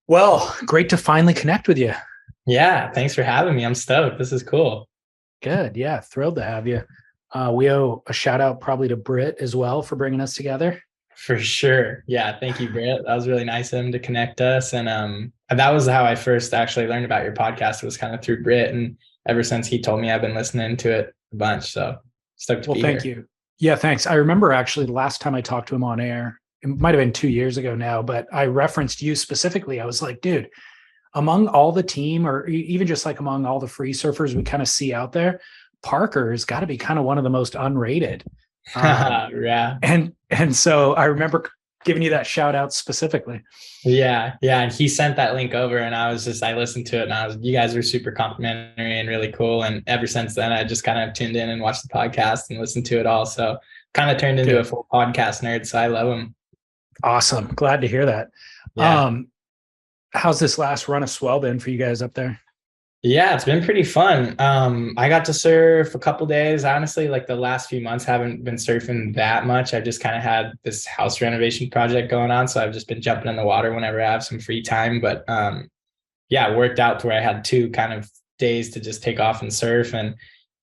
Well, great to finally connect with you. Yeah, thanks for having me. I'm stoked. This is cool. Good. Yeah. Thrilled to have you. We owe a shout out probably to Britt as well for bringing us together. For sure. Yeah, thank you, Britt. That was really nice of him to connect us. And that was how I first actually learned about your podcast, was kind of through Britt. And ever since he told me, I've been listening to it a bunch. So stoked to Well, be thank here. you. Yeah. Thanks. I remember actually the last time I talked to him on air, it might have been 2 years ago now, but I referenced you specifically. I was like, dude, among all the team or even just like among all the free surfers we kind of see out there, Parker's got to be kind of one of the most unrated. Um, Yeah. and so I remember giving you that shout out specifically. Yeah. Yeah. And he sent that link over and I listened to it and you guys were super complimentary and really cool. And ever since then, I just kind of tuned in and watched the podcast and listened to it all. So kind of turned into a Good. full podcast nerd. So I love them. Awesome. Glad to hear that. Yeah. Um, how's this last run of swell been for you guys up there? Yeah, it's been pretty fun. I got to surf a couple days. Honestly, like the last few months haven't been surfing that much. I've just kind of had this house renovation project going on. So I've just been jumping in the water whenever I have some free time. But yeah, it worked out to where I had two kind of days to just take off and surf. And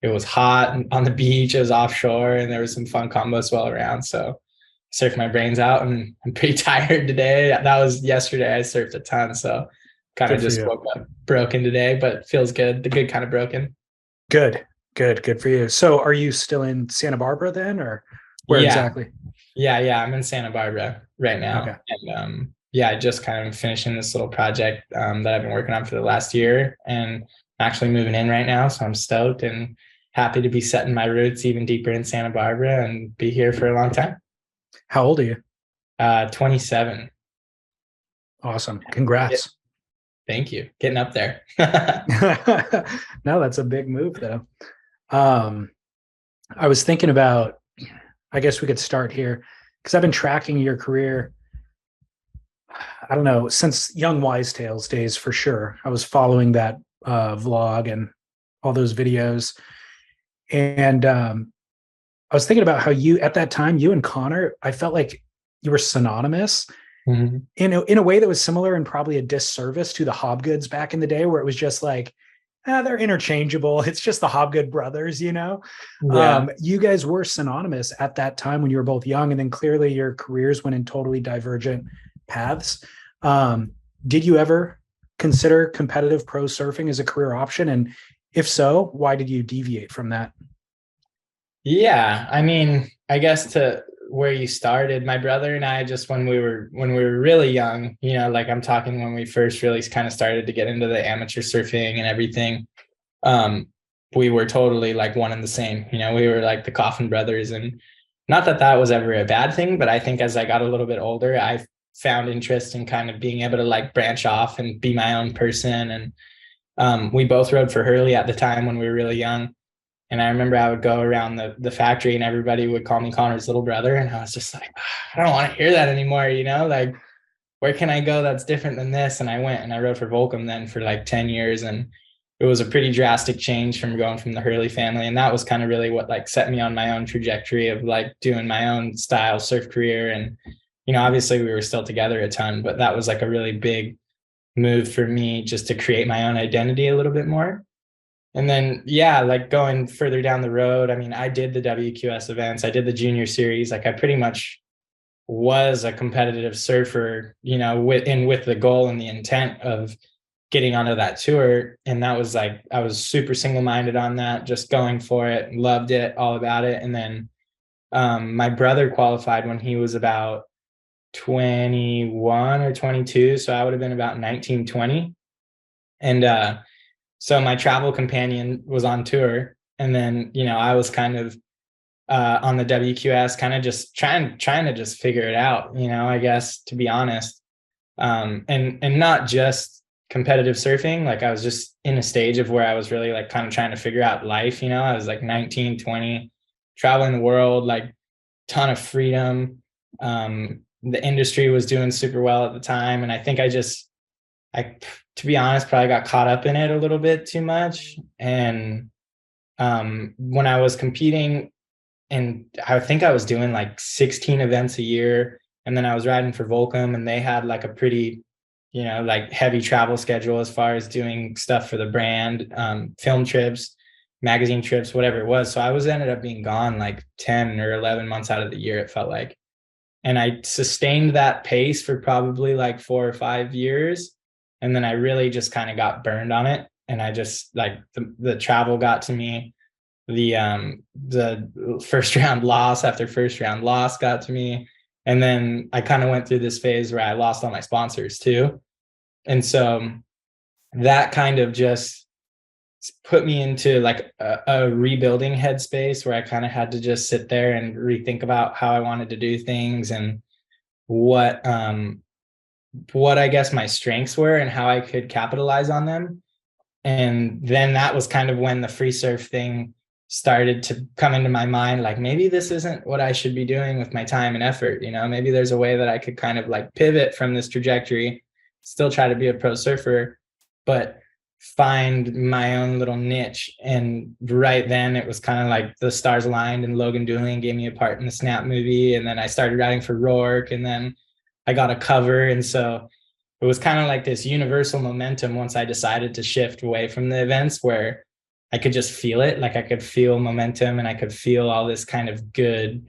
it was hot on the beach, it was offshore, and there was some fun combo swell around. So surfed my brains out and I'm pretty tired today. That was yesterday. I surfed a ton. So kind of Good for just you. woke up broken today, but feels good. The good kind of broken. Good. Good. Good for you. So are you still in Santa Barbara then or where Yeah. exactly? Yeah. I'm in Santa Barbara right now. Okay. And yeah, I just kind of finishing this little project that I've been working on for the last year and actually moving in right now. So I'm stoked and happy to be setting my roots even deeper in Santa Barbara and be here for a long time. How old are you? 27. Awesome. Yeah, Congrats. thank you. Getting up there. No, that's a big move though. Um, I was thinking about, I guess we could start here because I've been tracking your career. I don't know, since Young Wise Tales days for sure. I was following that vlog and all those videos. And I was thinking about how you, at that time, you and Connor, I felt like you were synonymous Mhm. in a way that was similar and probably a disservice to the Hobgoods back in the day, where it was just like, they're interchangeable. It's just the Hobgood brothers, you know? Yeah. You guys were synonymous at that time when you were both young, and then clearly your careers went in totally divergent paths. Did you ever consider competitive pro surfing as a career option? And if so, why did you deviate from that? Yeah, I mean, I guess to where you started, my brother and I just when we were really young, like I'm talking when we first really kind of started to get into the amateur surfing and everything. Um, we were totally like one and the same. We were like the Coffin brothers, and not that that was ever a bad thing, but I think as I got a little bit older, I found interest in kind of being able to like branch off and be my own person. And we both rode for Hurley at the time when we were really young. And I remember I would go around the factory and everybody would call me Connor's little brother. And I was just like, I don't want to hear that anymore. Like, where can I go that's different than this? And I went and I rode for Volcom then for like 10 years. And it was a pretty drastic change from going from the Hurley family. And that was kind of really what like set me on my own trajectory of like doing my own style surf career. And, obviously we were still together a ton, but that was like a really big move for me just to create my own identity a little bit more. And then, yeah, like going further down the road, I mean, I did the WQS events, I did the junior series. Like I pretty much was a competitive surfer, with the goal and the intent of getting onto that tour. And that was like, I was super single-minded on that, just going for it, loved it, all about it. And then my brother qualified when he was about 21 or 22. So I would have been about 19, 20. And so my travel companion was on tour, and then I was kind of on the WQS, kind of just trying to just figure it out. I guess, to be honest, and not just competitive surfing. Like I was just in a stage of where I was really like kind of trying to figure out life. I was like 19, 20, traveling the world, like ton of freedom. The industry was doing super well at the time, and I think I, to be honest, probably got caught up in it a little bit too much. And when I was competing, and I think I was doing like 16 events a year, and then I was riding for Volcom, and they had like a pretty like heavy travel schedule as far as doing stuff for the brand, film trips, magazine trips, whatever it was. So I was ended up being gone like 10 or 11 months out of the year, it felt like. And I sustained that pace for probably like 4 or 5 years. And then I really just kind of got burned on it. And I just like the travel got to me. The first round loss after first round loss got to me. And then I kind of went through this phase where I lost all my sponsors too. And so that kind of just put me into like a rebuilding headspace where I kind of had to just sit there and rethink about how I wanted to do things and what I guess my strengths were and how I could capitalize on them. And then that was kind of when the free surf thing started to come into my mind, like maybe this isn't what I should be doing with my time and effort. Maybe there's a way that I could kind of like pivot from this trajectory, still try to be a pro surfer, but find my own little niche. And right then it was kind of like the stars aligned and Logan Dooling gave me a part in the Snap movie. And then I started writing for Rourke and then I got a cover. And so it was kind of like this universal momentum once I decided to shift away from the events where I could just feel it. Like I could feel momentum and I could feel all this kind of good,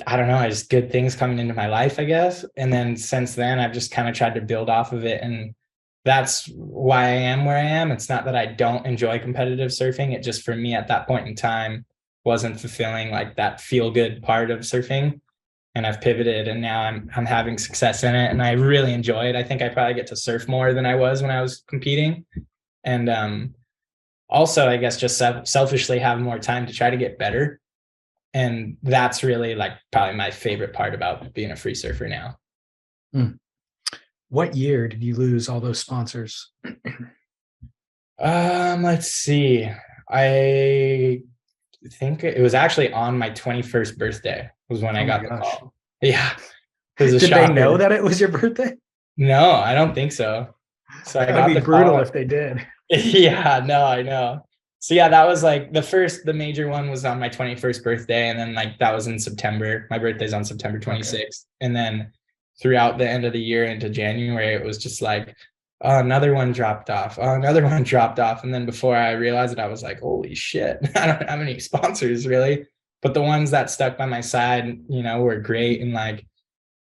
I don't know, just good things coming into my life, I guess. And then since then, I've just kind of tried to build off of it. And that's why I am where I am. It's not that I don't enjoy competitive surfing. It just, for me at that point in time, wasn't fulfilling like that feel good part of surfing. And I've pivoted and now I'm having success in it and I really enjoy it. I think I probably get to surf more than I was when I was competing. And also, I guess just selfishly have more time to try to get better. And that's really like probably my favorite part about being a free surfer now. What year did you lose all those sponsors? Let's see. I think it was actually on my 21st birthday was when I got the call. Yeah. Did they know that it was your birthday? No, I don't think so. So I got the brutal call. If they did. Yeah, no, I know. So yeah, that was like the major one was on my 21st birthday. And then like that was in September. My birthday's on September 26th. Okay. And then throughout the end of the year into January, it was just like, oh, another one dropped off. Oh, another one dropped off. And then before I realized it, I was like, holy shit, I don't have any sponsors really. But the ones that stuck by my side, were great. And like,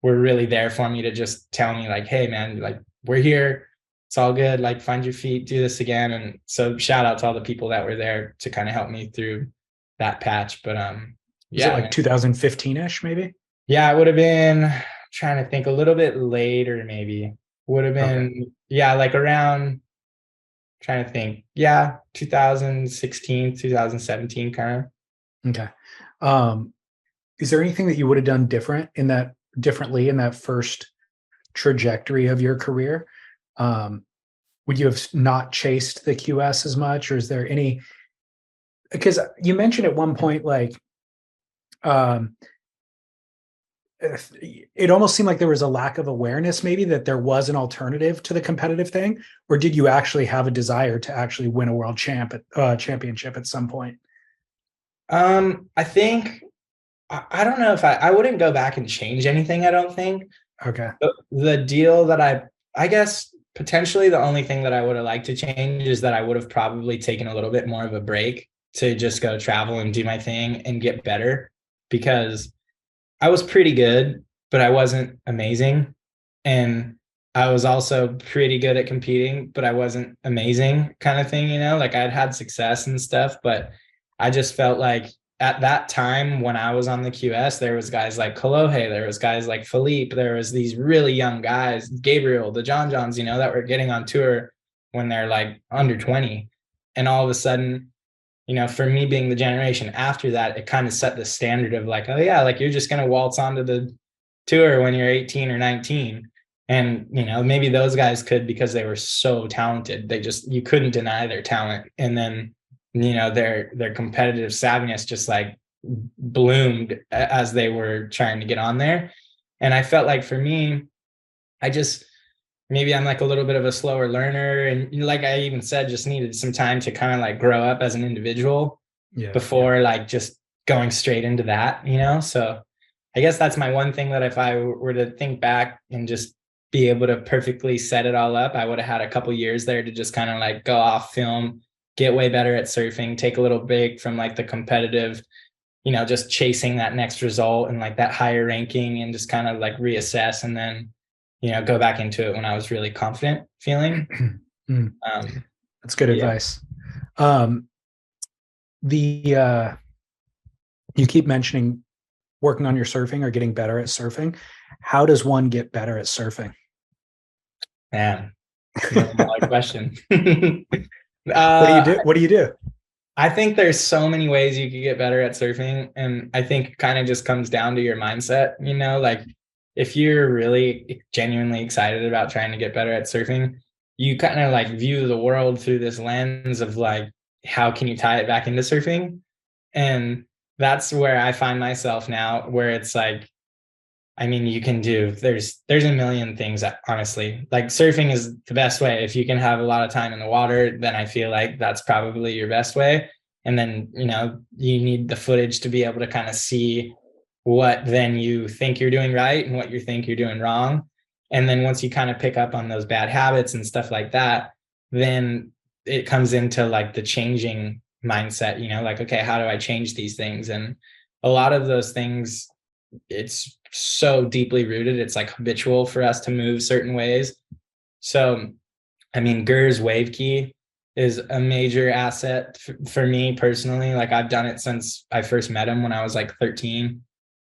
were really there for me to just tell me like, hey man, like we're here. It's all good. Like find your feet, do this again. And so shout out to all the people that were there to kind of help me through that patch. But yeah, like 2015-ish maybe? Yeah, it would have been, trying to think, a little bit later maybe. Would have been, okay. Yeah, like around, trying to think, yeah, 2016, 2017 kind of. Okay. Is there anything that you would have done differently in that first trajectory of your career? Would you have not chased the QS as much, or is there any, because you mentioned at one point, like, it almost seemed like there was a lack of awareness maybe that there was an alternative to the competitive thing, or did you actually have a desire to actually win a world championship at some point? I think, I don't know if I wouldn't go back and change anything. I don't think. Okay. The deal that I guess potentially the only thing that I would have liked to change is that I would have probably taken a little bit more of a break to just go travel and do my thing and get better, because I was pretty good, but I wasn't amazing. And I was also pretty good at competing, but I wasn't amazing kind of thing, like I'd had success and stuff, but I just felt like at that time when I was on the QS, there was guys like Kolohe, there was guys like Philippe, there was these really young guys, Gabriel, the Johns, that were getting on tour when they're like under 20. And all of a sudden, for me being the generation after that, it kind of set the standard of like, oh yeah, like you're just going to waltz onto the tour when you're 18 or 19. And, maybe those guys could because they were so talented. You couldn't deny their talent. And then, their competitive savviness just like bloomed as they were trying to get on there. And I felt like for me, maybe I'm like a little bit of a slower learner. And like I even said, just needed some time to kind of like grow up as an individual before like just going straight into that, So I guess that's my one thing that if I were to think back and just be able to perfectly set it all up. I would have had a couple years there to just kind of like go off film, get way better at surfing, take a little break from like the competitive, just chasing that next result and like that higher ranking, and just kind of like reassess, and then, go back into it when I was really confident feeling. That's good advice. You keep mentioning working on your surfing or getting better at surfing. How does one get better at surfing? Man, $1 question. What do you do? I think there's so many ways you could get better at surfing. And I think it kind of just comes down to your mindset, like if you're really genuinely excited about trying to get better at surfing, you kind of like view the world through this lens of like, how can you tie it back into surfing? And that's where I find myself now, where it's like, you can do, there's a million things that, honestly, like surfing is the best way. If you can have a lot of time in the water, then I feel like that's probably your best way. And then, you need the footage to be able to kind of see what then you think you're doing right and what you think you're doing wrong. And then once you kind of pick up on those bad habits and stuff like that, then it comes into like the changing mindset, like, okay, how do I change these things? And a lot of those things, it's so deeply rooted. It's like habitual for us to move certain ways. So, Gur's wave key is a major asset for me personally. Like I've done it since I first met him when I was like 13.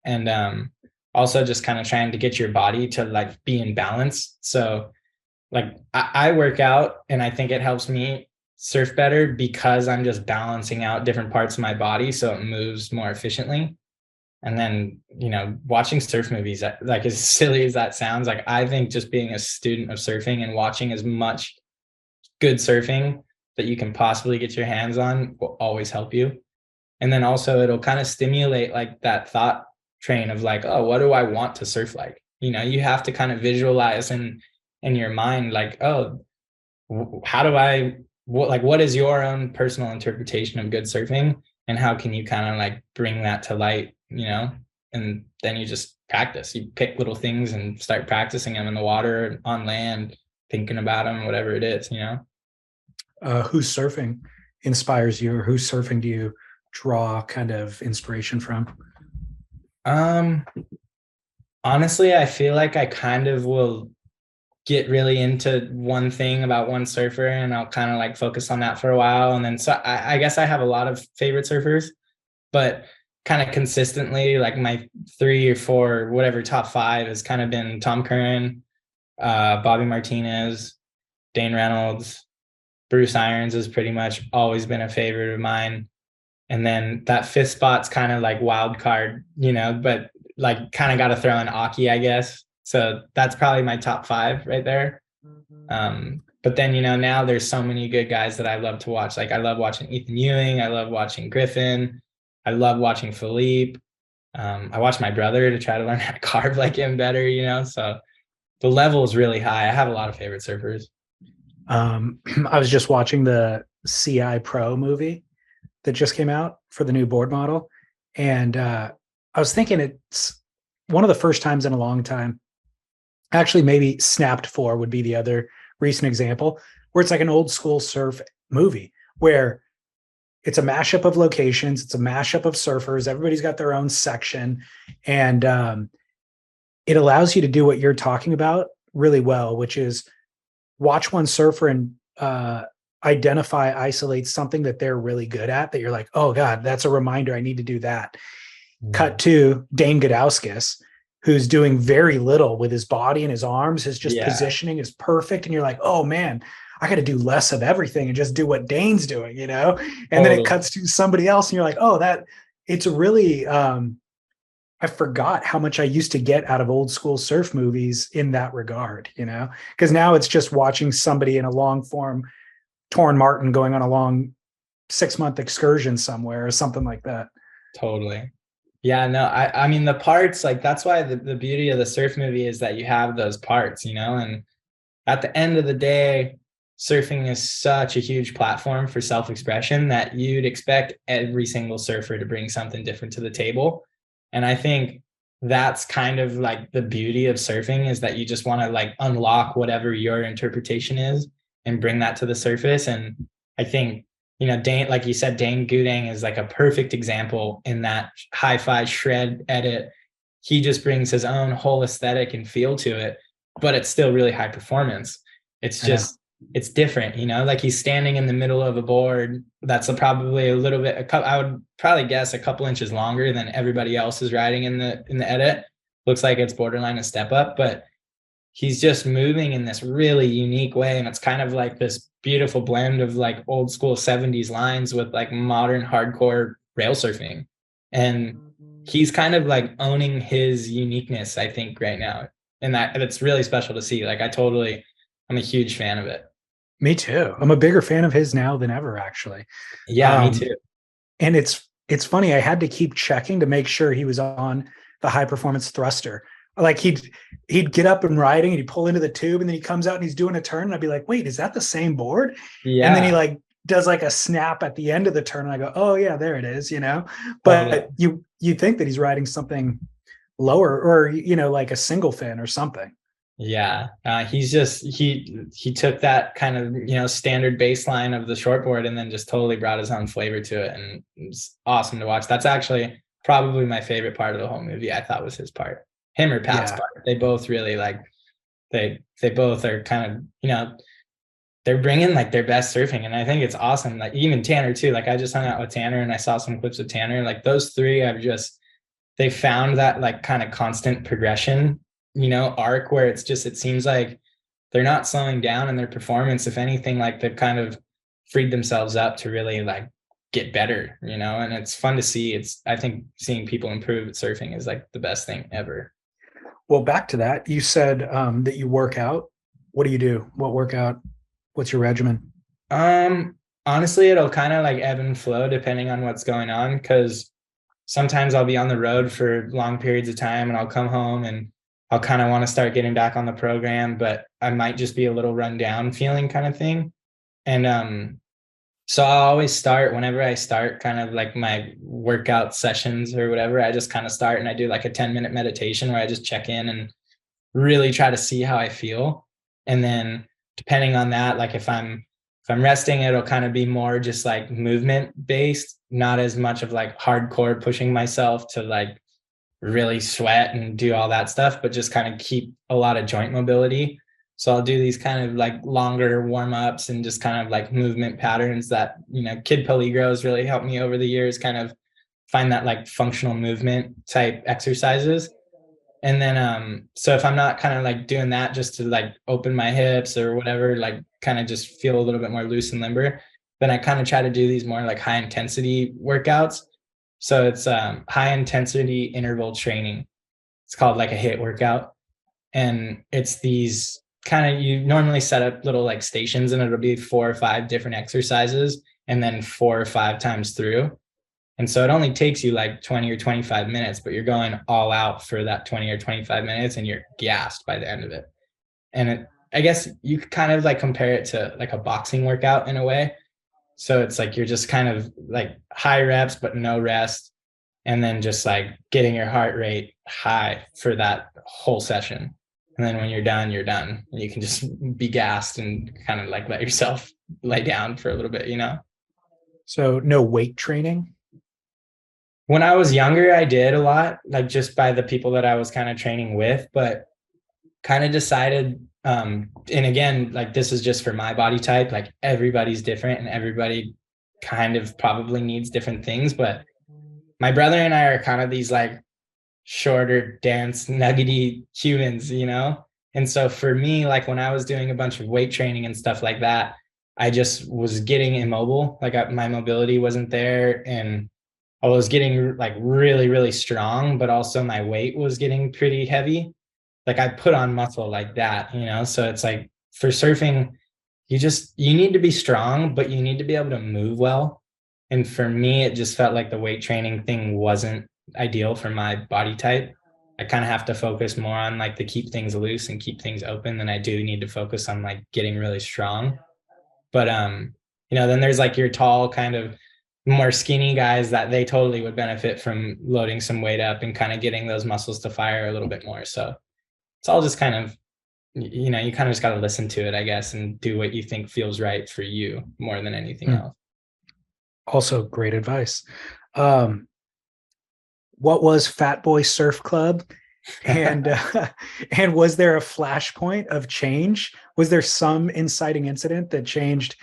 And also just kind of trying to get your body to like be in balance. So like I work out, and I think it helps me surf better because I'm just balancing out different parts of my body so it moves more efficiently. And then, watching surf movies, like as silly as that sounds, like I think just being a student of surfing and watching as much good surfing that you can possibly get your hands on will always help you. And then also it'll kind of stimulate like that thought train of like, oh, what do I want to surf like? You have to kind of visualize in your mind, like, oh, how do I, what is your own personal interpretation of good surfing? And how can you kind of like bring that to light? And then you just practice. You pick little things and start practicing them in the water, on land, thinking about them, whatever it is, Who's surfing inspires you, or whose surfing do you draw kind of inspiration from? Honestly, I feel like I kind of will get really into one thing about one surfer, and I'll kind of like focus on that for a while. And then, so I guess I have a lot of favorite surfers, but kind of consistently, like my 3 or 4, whatever, top 5 has kind of been Tom Curran, Bobby Martinez, Dane Reynolds, Bruce Irons has pretty much always been a favorite of mine. And then that 5th spot's kind of like wild card, but like kind of got to throw in Aki, I guess. So that's probably my top 5 right there. But then, now there's so many good guys that I love to watch. Like I love watching Ethan Ewing. I love watching Griffin. I love watching Philippe. I watch my brother to try to learn how to carve like him better, so the level is really high. I have a lot of favorite surfers. I was just watching the CI Pro movie that just came out for the new board model. And I was thinking it's one of the first times in a long time, actually maybe Snapped 4 would be the other recent example, where it's like an old school surf movie where it's a mashup of locations. It's a mashup of surfers. Everybody's got their own section. And it allows you to do what you're talking about really well, which is watch one surfer and isolate something that they're really good at, that you're like, oh God, that's a reminder. I need to do that. Cut to Dane Gudauskas, who's doing very little with his body and his arms. His just positioning is perfect. And you're like, oh man, I got to do less of everything and just do what Dane's doing, And then it cuts to somebody else and you're like, oh, it's really, I forgot how much I used to get out of old school surf movies in that regard, because now it's just watching somebody in a long form Torn Martin going on a long 6-month excursion somewhere or something like that. Totally. Yeah, no, I mean, the parts, like, that's why the beauty of the surf movie is that you have those parts, and at the end of the day, surfing is such a huge platform for self-expression that you'd expect every single surfer to bring something different to the table. And I think that's kind of like the beauty of surfing, is that you just want to like unlock whatever your interpretation is and bring that to the surface. And I think, Dane, like you said, Dane Gudang is like a perfect example in that hi-fi shred edit. He just brings his own whole aesthetic and feel to it, but it's still really high performance. It's just, it's different, like he's standing in the middle of a board that's probably a little bit, I would probably guess a couple inches longer than everybody else is riding in the edit. Looks like it's borderline a step up, but he's just moving in this really unique way. And it's kind of like this beautiful blend of like old school 70s lines with like modern hardcore rail surfing. And he's kind of like owning his uniqueness, I think, right now. And it's really special to see. Like I'm a huge fan of it. Me too. I'm a bigger fan of his now than ever, actually. Yeah, me too. And it's funny. I had to keep checking to make sure he was on the high performance thruster. Like he'd get up and riding and he'd pull into the tube and then he comes out and he's doing a turn and I'd be like, wait, is that the same board? Yeah. And then he like does like a snap at the end of the turn and I go, oh yeah, there it is, But you think that he's riding something lower or like a single fin or something. Yeah, he's just he took that kind of standard baseline of the shortboard and then just totally brought his own flavor to it, and it's awesome to watch. That's actually probably my favorite part of the whole movie. I thought was his part, him or Pat's part. They both really like they both are kind of they're bringing like their best surfing, and I think it's awesome. Like even Tanner too. Like I just hung out with Tanner and I saw some clips of Tanner. Like those three, they found that like kind of constant progression arc where it seems like they're not slowing down in their performance. If anything, like they've kind of freed themselves up to really like get better, and it's fun to see. I think seeing people improve at surfing is like the best thing ever. Well, back to that, you said that you work out. What do you do? What workout? What's your regimen? Honestly, it'll kind of like ebb and flow depending on what's going on, because sometimes I'll be on the road for long periods of time and I'll come home and I'll kind of want to start getting back on the program, but I might just be a little run down feeling kind of thing. And so I'll always start, whenever I start kind of like my workout sessions or whatever, I just kind of start and I do like a 10-minute meditation where I just check in and really try to see how I feel. And then depending on that, like if I'm resting, it'll kind of be more just like movement based, not as much of like hardcore pushing myself to like really sweat and do all that stuff, but just kind of keep a lot of joint mobility. So I'll do these kind of like longer warm-ups and just kind of like movement patterns that, Kid Peligros really helped me over the years kind of find that like functional movement type exercises. And then, so if I'm not kind of like doing that just to like open my hips or whatever, like kind of just feel a little bit more loose and limber, then I kind of try to do these more like high intensity workouts. So it's high intensity interval training. It's called like a HIIT workout. And it's these kind of, you normally set up little like stations and it'll be 4 or 5 different exercises and then 4 or 5 times through. And so it only takes you like 20 or 25 minutes, but you're going all out for that 20 or 25 minutes and you're gassed by the end of it. And I guess you could kind of like compare it to like a boxing workout in a way. So it's like you're just kind of like high reps, but no rest. And then just like getting your heart rate high for that whole session. And then when you're done, you're done. And you can just be gassed and kind of like let yourself lay down for a little bit, So no weight training? When I was younger, I did a lot, like just by the people that I was kind of training with, but kind of decided, and again, like this is just for my body type, like everybody's different and everybody kind of probably needs different things. But my brother and I are kind of these like shorter, dense, nuggety humans, And so for me, like when I was doing a bunch of weight training and stuff like that, I just was getting immobile. Like my mobility wasn't there. And I was getting like really, really strong, but also my weight was getting pretty heavy. Like I put on muscle like that, So it's like for surfing, you need to be strong, but you need to be able to move well. And for me, it just felt like the weight training thing wasn't ideal for my body type. I kind of have to focus more on like to keep things loose and keep things open than I do need to focus on like getting really strong. But then there's like your tall kind of more skinny guys that they totally would benefit from loading some weight up and kind of getting those muscles to fire a little bit more. So it's all just kind of, you know, you kind of just got to listen to it, I guess, and do what you think feels right for you more than anything else. Also, great advice. Um, what was Fat Boy Surf Club? And and was there a flashpoint of change? Was there some inciting incident that changed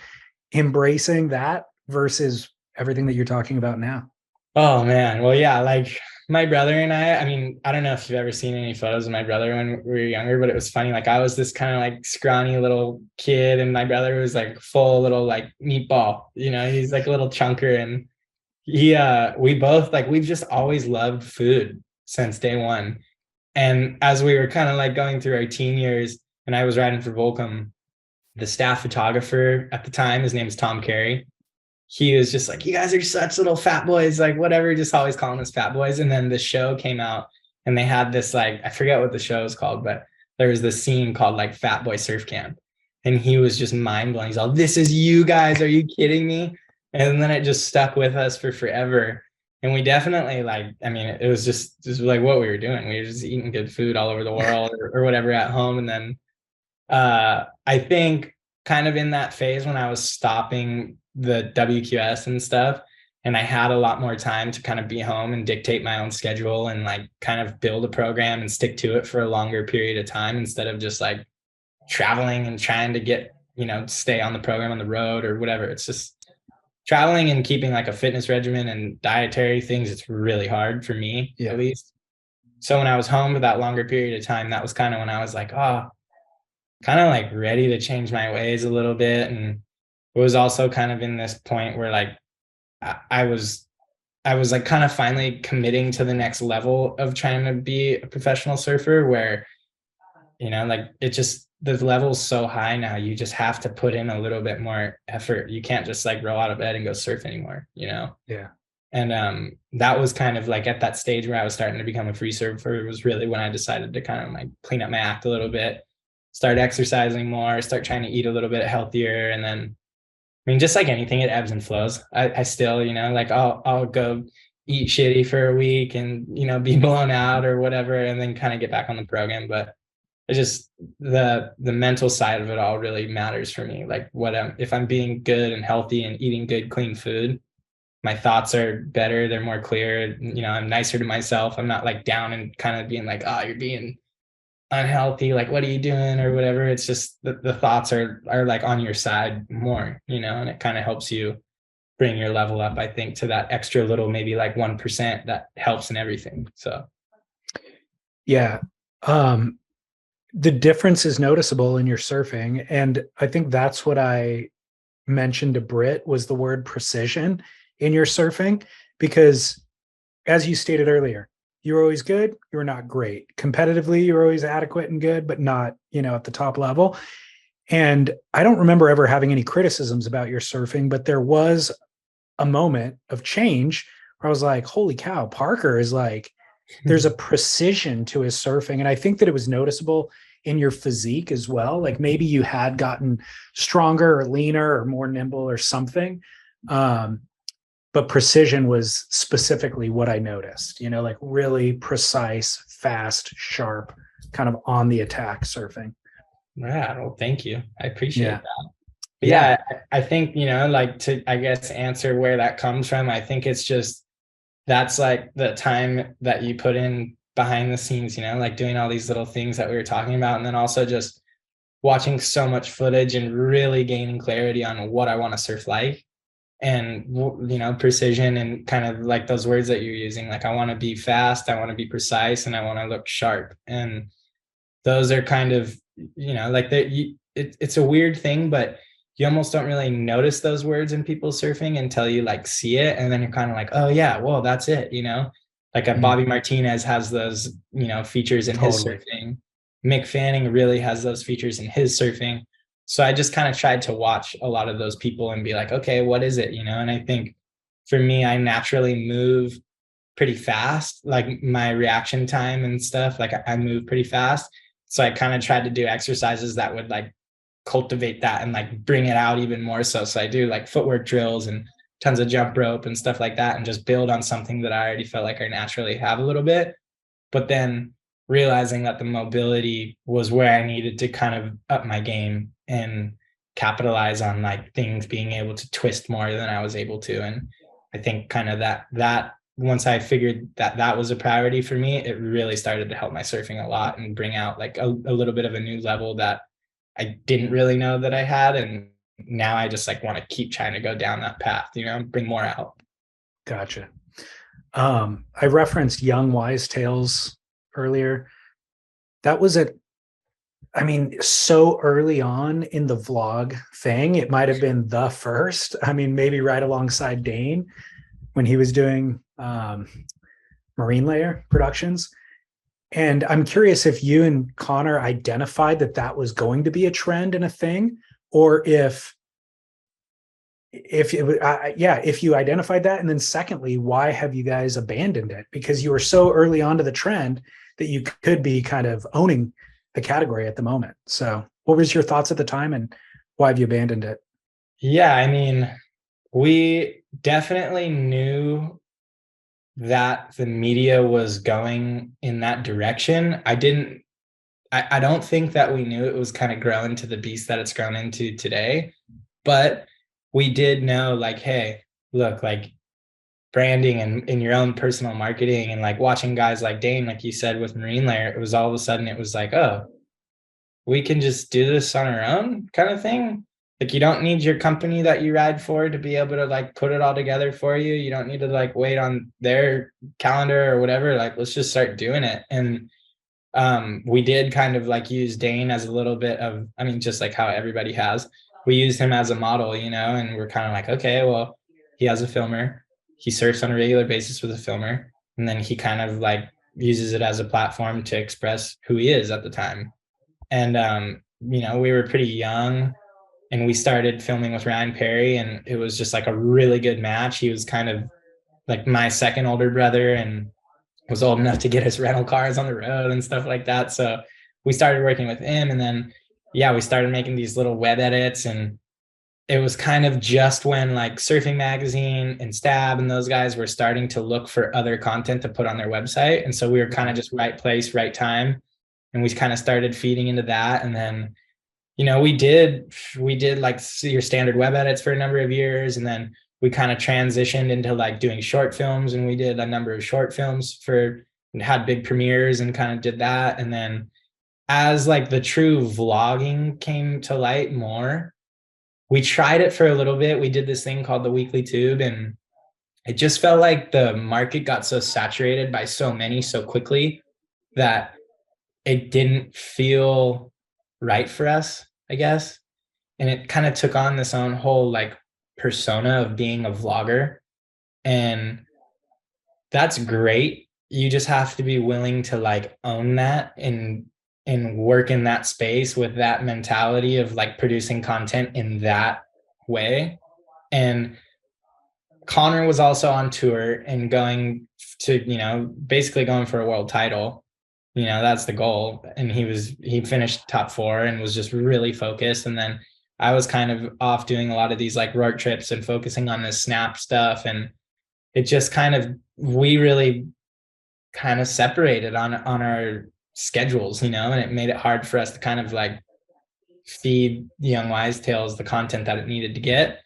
embracing that versus everything that you're talking about now? Oh man. Well, yeah, like my brother and I mean, I don't know if you've ever seen any photos of my brother when we were younger, but it was funny. Like I was this kind of like scrawny little kid, and my brother was like full little like meatball, you know, he's like a little chunker. And we both like, we've just always loved food since day one. And as we were kind of like going through our teen years and I was riding for Volcom, the staff photographer at the time, his name is Tom Carey, he was just like, you guys are such little fat boys, like whatever, just always calling us fat boys. And then the show came out and they had this, like, I forget what the show is called, but there was this scene called like Fat Boy Surf Camp. And he was just mind blown. He's all, this is you guys. Are you kidding me? And then it just stuck with us for forever. And we definitely like, I mean, it was just like what we were doing. We were just eating good food all over the world or whatever at home. And then I think kind of in that phase when I was stopping the WQS and stuff, and I had a lot more time to kind of be home and dictate my own schedule and like kind of build a program and stick to it for a longer period of time instead of just like traveling and trying to get, you know, stay on the program on the road or whatever. It's just traveling and keeping like a fitness regimen and dietary things. It's really hard for me, at least. So when I was home for that longer period of time, that was kind of when I was like, oh, kind of like ready to change my ways a little bit. And it was also kind of in this point where like I was like kind of finally committing to the next level of trying to be a professional surfer where, you know, like it just, the level's so high now, you just have to put in a little bit more effort. You can't just like roll out of bed and go surf anymore, you know? Yeah. And that was kind of like at that stage where I was starting to become a free surfer was really when I decided to kind of like clean up my act a little bit, start exercising more, start trying to eat a little bit healthier. And then, I mean, just like anything, it ebbs and flows. I still, you know, like I'll go eat shitty for a week and, you know, be blown out or whatever, and then kind of get back on the program. But it's just the mental side of it all really matters for me. Like if I'm being good and healthy and eating good, clean food, my thoughts are better. They're more clear. You know, I'm nicer to myself. I'm not like down and kind of being like, oh, you're being unhealthy. Like, what are you doing or whatever? It's just the thoughts are like on your side more, you know, and it kind of helps you bring your level up, I think, to that extra little, maybe like 1% that helps in everything. So. Yeah. The difference is noticeable in your surfing. And I think that's what I mentioned to Britt was the word precision in your surfing, because as you stated earlier, you were always good, you were not great. Competitively, you were always adequate and good, but not, you know, at the top level. And I don't remember ever having any criticisms about your surfing, but there was a moment of change where I was like, holy cow, Parker is like, there's a precision to his surfing. And I think that it was noticeable in your physique as well. Like maybe you had gotten stronger or leaner or more nimble or something. But precision was specifically what I noticed, you know, like really precise, fast, sharp, kind of on the attack surfing. Yeah, well, thank you. I appreciate that. But Yeah, I think, you know, like to, I guess, answer where that comes from, I think it's just, that's like the time that you put in behind the scenes, you know, like doing all these little things that we were talking about. And then also just watching so much footage and really gaining clarity on what I want to surf like. And, you know, precision and kind of like those words that you're using, like I want to be fast, I want to be precise, and I want to look sharp. And those are kind of, you know, like it's a weird thing, but you almost don't really notice those words in people surfing until you like see it. And then you're kind of like, oh yeah, well, that's it. You know, like a Bobby Martinez has those, you know, features in his surfing. Mick Fanning really has those features in his surfing. So I just kind of tried to watch a lot of those people and be like, okay, what is it? You know, and I think for me, I naturally move pretty fast, like my reaction time and stuff, like I move pretty fast. So I kind of tried to do exercises that would like cultivate that and like bring it out even more so. So I do like footwork drills and tons of jump rope and stuff like that and just build on something that I already felt like I naturally have a little bit. But then realizing that the mobility was where I needed to kind of up my game and capitalize on like things being able to twist more than I was able to. And I think kind of that once I figured that that was a priority for me, it really started to help my surfing a lot and bring out like a little bit of a new level that I didn't really know that I had. And now I just like want to keep trying to go down that path, bring more out. Gotcha. I referenced Young Wise Tales earlier. That was so early on in the vlog thing. It might have been the first. Maybe right alongside Dane when he was doing Marine Layer Productions. And I'm curious if you and Connor identified that was going to be a trend and a thing, or if you identified that, and then secondly, why have you guys abandoned it? Because you were so early on to the trend that you could be kind of owning the category at the moment. So what was your thoughts at the time and why have you abandoned it? Yeah, we definitely knew that the media was going in that direction. I don't think that we knew it was kind of growing to the beast that it's grown into today, but we did know like, hey, look, like branding and in your own personal marketing and like watching guys like Dane, like you said, with Marine Layer, it was all of a sudden, it was like, oh, we can just do this on our own kind of thing. Like you don't need your company that you ride for to be able to like put it all together for you. You don't need to like wait on their calendar or whatever. Like, let's just start doing it. And we did kind of like use Dane as a little bit of, just like how everybody has, we used him as a model, and we're kind of like, okay, well, he has a filmer. He surfs on a regular basis with a filmer. And then he kind of like uses it as a platform to express who he is at the time. And, we were pretty young and we started filming with Ryan Perry, and it was just like a really good match. He was kind of like my second older brother and was old enough to get us rental cars on the road and stuff like that. So we started working with him, and then, we started making these little web edits. And it was kind of just when like Surfing Magazine and Stab and those guys were starting to look for other content to put on their website. And so we were kind of just right place, right time. And we kind of started feeding into that. And then, we did like your standard web edits for a number of years. And then we kind of transitioned into like doing short films, and we did a number of short films and had big premieres and kind of did that. And then as like the true vlogging came to light more, we tried it for a little bit. We did this thing called the Weekly Tube, and it just felt like the market got so saturated by so many so quickly that it didn't feel right for us, I guess. And it kind of took on this own whole like persona of being a vlogger. And that's great. You just have to be willing to like own that and work in that space with that mentality of like producing content in that way. And Connor was also on tour and going to, basically going for a world title. That's the goal. And he finished top 4 and was just really focused. And then I was kind of off doing a lot of these like road trips and focusing on this snap stuff. And it just kind of, we really kind of separated on our schedules, and it made it hard for us to kind of like feed Young Wise Tales the content that it needed to get.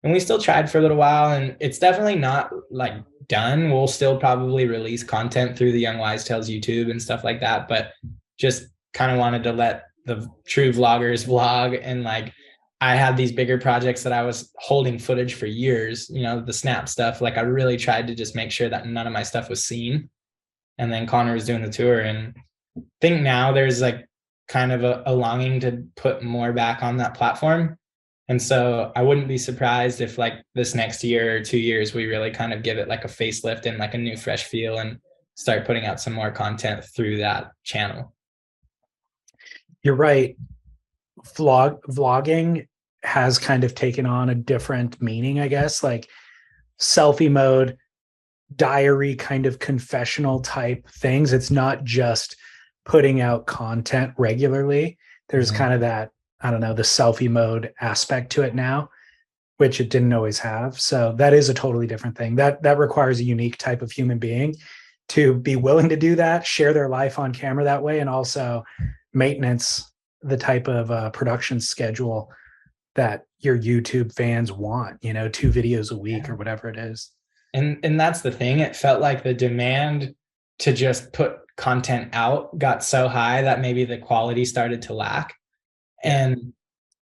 And we still tried for a little while, and it's definitely not like done. We'll still probably release content through the Young Wise Tales YouTube and stuff like that, but just kind of wanted to let the true vloggers vlog. And like, I had these bigger projects that I was holding footage for years, the snap stuff. Like I really tried to just make sure that none of my stuff was seen. And then Connor was doing the tour, and I think now there's like kind of a longing to put more back on that platform. And so I wouldn't be surprised if like this next year or 2 years, we really kind of give it like a facelift and like a new fresh feel and start putting out some more content through that channel. You're right. Vlogging has kind of taken on a different meaning, I guess, like selfie mode, diary kind of confessional type things. It's not just putting out content regularly. There's kind of that, I don't know, the selfie mode aspect to it now, which it didn't always have. So that is a totally different thing. That requires a unique type of human being to be willing to do that, share their life on camera that way, and also maintenance the type of production schedule that your YouTube fans want, 2 videos a week or whatever it is. And that's the thing. It felt like the demand to just put content out got so high that maybe the quality started to lack. And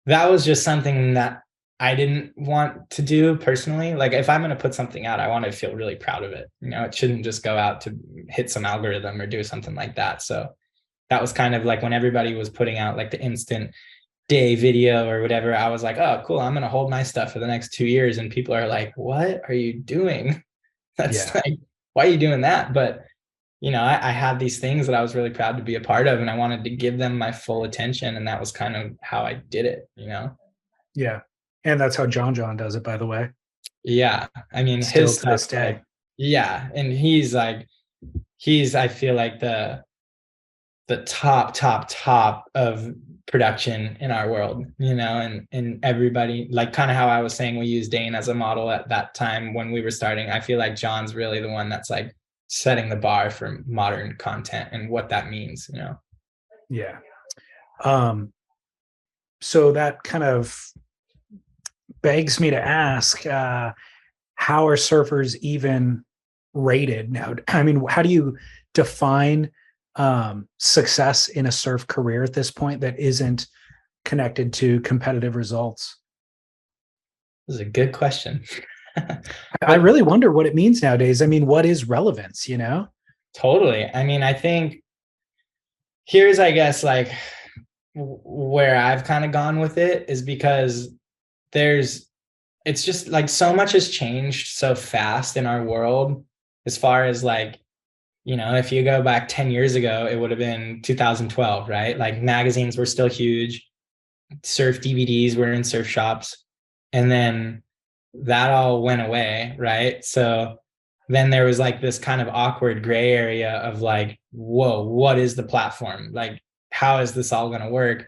that was just something that I didn't want to do personally. Like if I'm going to put something out, I want to feel really proud of it. It shouldn't just go out to hit some algorithm or do something like that. So that was kind of like when everybody was putting out like the instant day video or whatever, I was like, oh, cool. I'm going to hold my stuff for the next 2 years. And people are like, what are you doing? That's like, why are you doing that? But, I had these things that I was really proud to be a part of, and I wanted to give them my full attention. And that was kind of how I did it, Yeah. And that's how John does it, by the way. Yeah. I mean, Still his to this stuff, day. like, yeah. And I feel like the top of production in our world, and everybody, like kind of how I was saying, we used Dane as a model at that time when we were starting. I feel like John's really the one that's like setting the bar for modern content and what that means, Yeah. So that kind of begs me to ask, how are surfers even rated now? I mean, how do you define success in a surf career at this point that isn't connected to competitive results? This is a good question. I really wonder what it means nowadays. I mean, what is relevance, Totally. I mean, I think here's, I guess, like where I've kind of gone with it is because it's just like so much has changed so fast in our world as far as like, if you go back 10 years ago, it would have been 2012, right? Like magazines were still huge. Surf DVDs were in surf shops. And then that all went away, right? So then there was like this kind of awkward gray area of like, whoa, what is the platform? Like, how is this all going to work?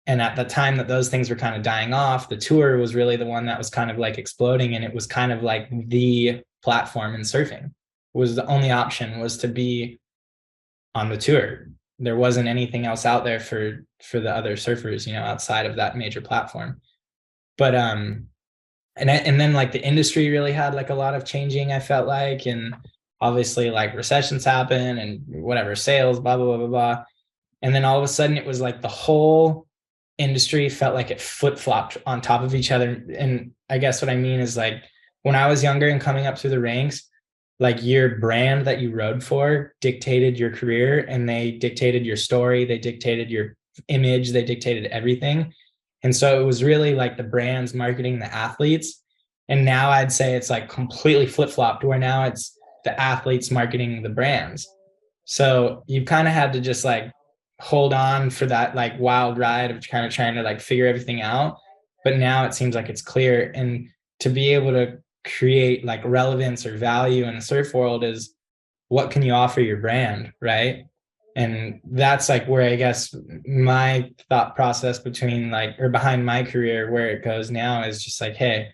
And at the time that those things were kind of dying off, the tour was really the one that was kind of like exploding. And it was kind of like the platform in surfing. Was the only option was to be on the tour. There wasn't anything else out there for the other surfers, outside of that major platform. But and then like the industry really had like a lot of changing, I felt like, and obviously like recessions happen and whatever, sales, blah, blah, blah, blah, blah. And then all of a sudden it was like the whole industry felt like it flip-flopped on top of each other. And I guess what I mean is like when I was younger and coming up through the ranks, like your brand that you rode for dictated your career, and they dictated your story, they dictated your image, they dictated everything. And so it was really like the brands marketing the athletes. And now I'd say it's like completely flip-flopped, where now it's the athletes marketing the brands. So you kind of had to just like hold on for that like wild ride of kind of trying to like figure everything out. But now it seems like it's clear. And to be able to create like relevance or value in the surf world is what can you offer your brand, right? And that's like where I guess my thought process between like or behind my career, where it goes now, is just like, hey,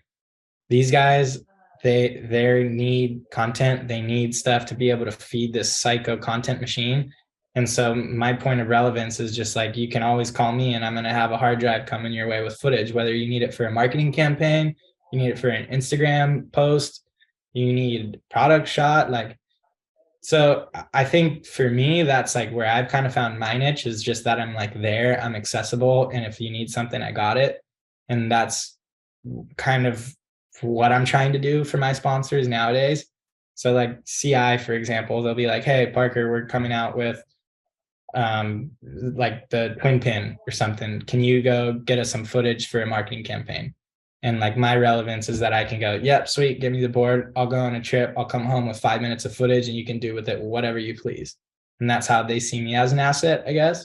these guys, they need content, they need stuff to be able to feed this psycho content machine. And so my point of relevance is just like, you can always call me and I'm going to have a hard drive coming your way with footage, whether you need it for a marketing campaign, you need it for an Instagram post, you need product shot. Like, so I think for me, that's like where I've kind of found my niche, is just that I'm like there, I'm accessible. And if you need something, I got it. And that's kind of what I'm trying to do for my sponsors nowadays. So like CI, for example, they'll be like, hey, Parker, we're coming out with like the twin pin or something. Can you go get us some footage for a marketing campaign? And like my relevance is that I can go, yep, sweet, give me the board. I'll go on a trip. I'll come home with 5 minutes of footage and you can do with it whatever you please. And that's how they see me as an asset, I guess.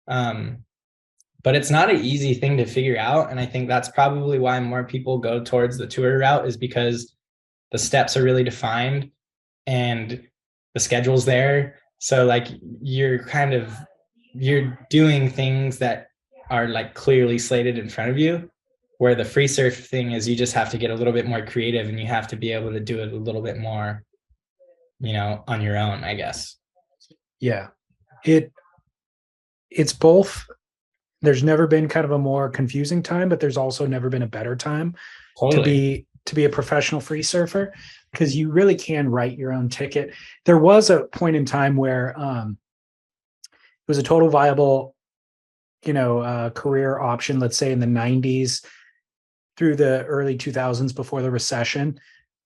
But it's not an easy thing to figure out. And I think that's probably why more people go towards the tour route, is because the steps are really defined and the schedule's there. So like you're doing things that are like clearly slated in front of you. Where the free surf thing is, you just have to get a little bit more creative and you have to be able to do it a little bit more, on your own, I guess. Yeah. It's both. There's never been kind of a more confusing time, but there's also never been a better time to Totally. be a professional free surfer, because you really can write your own ticket. There was a point in time where it was a total viable, career option, let's say in the 90s through the early 2000s before the recession.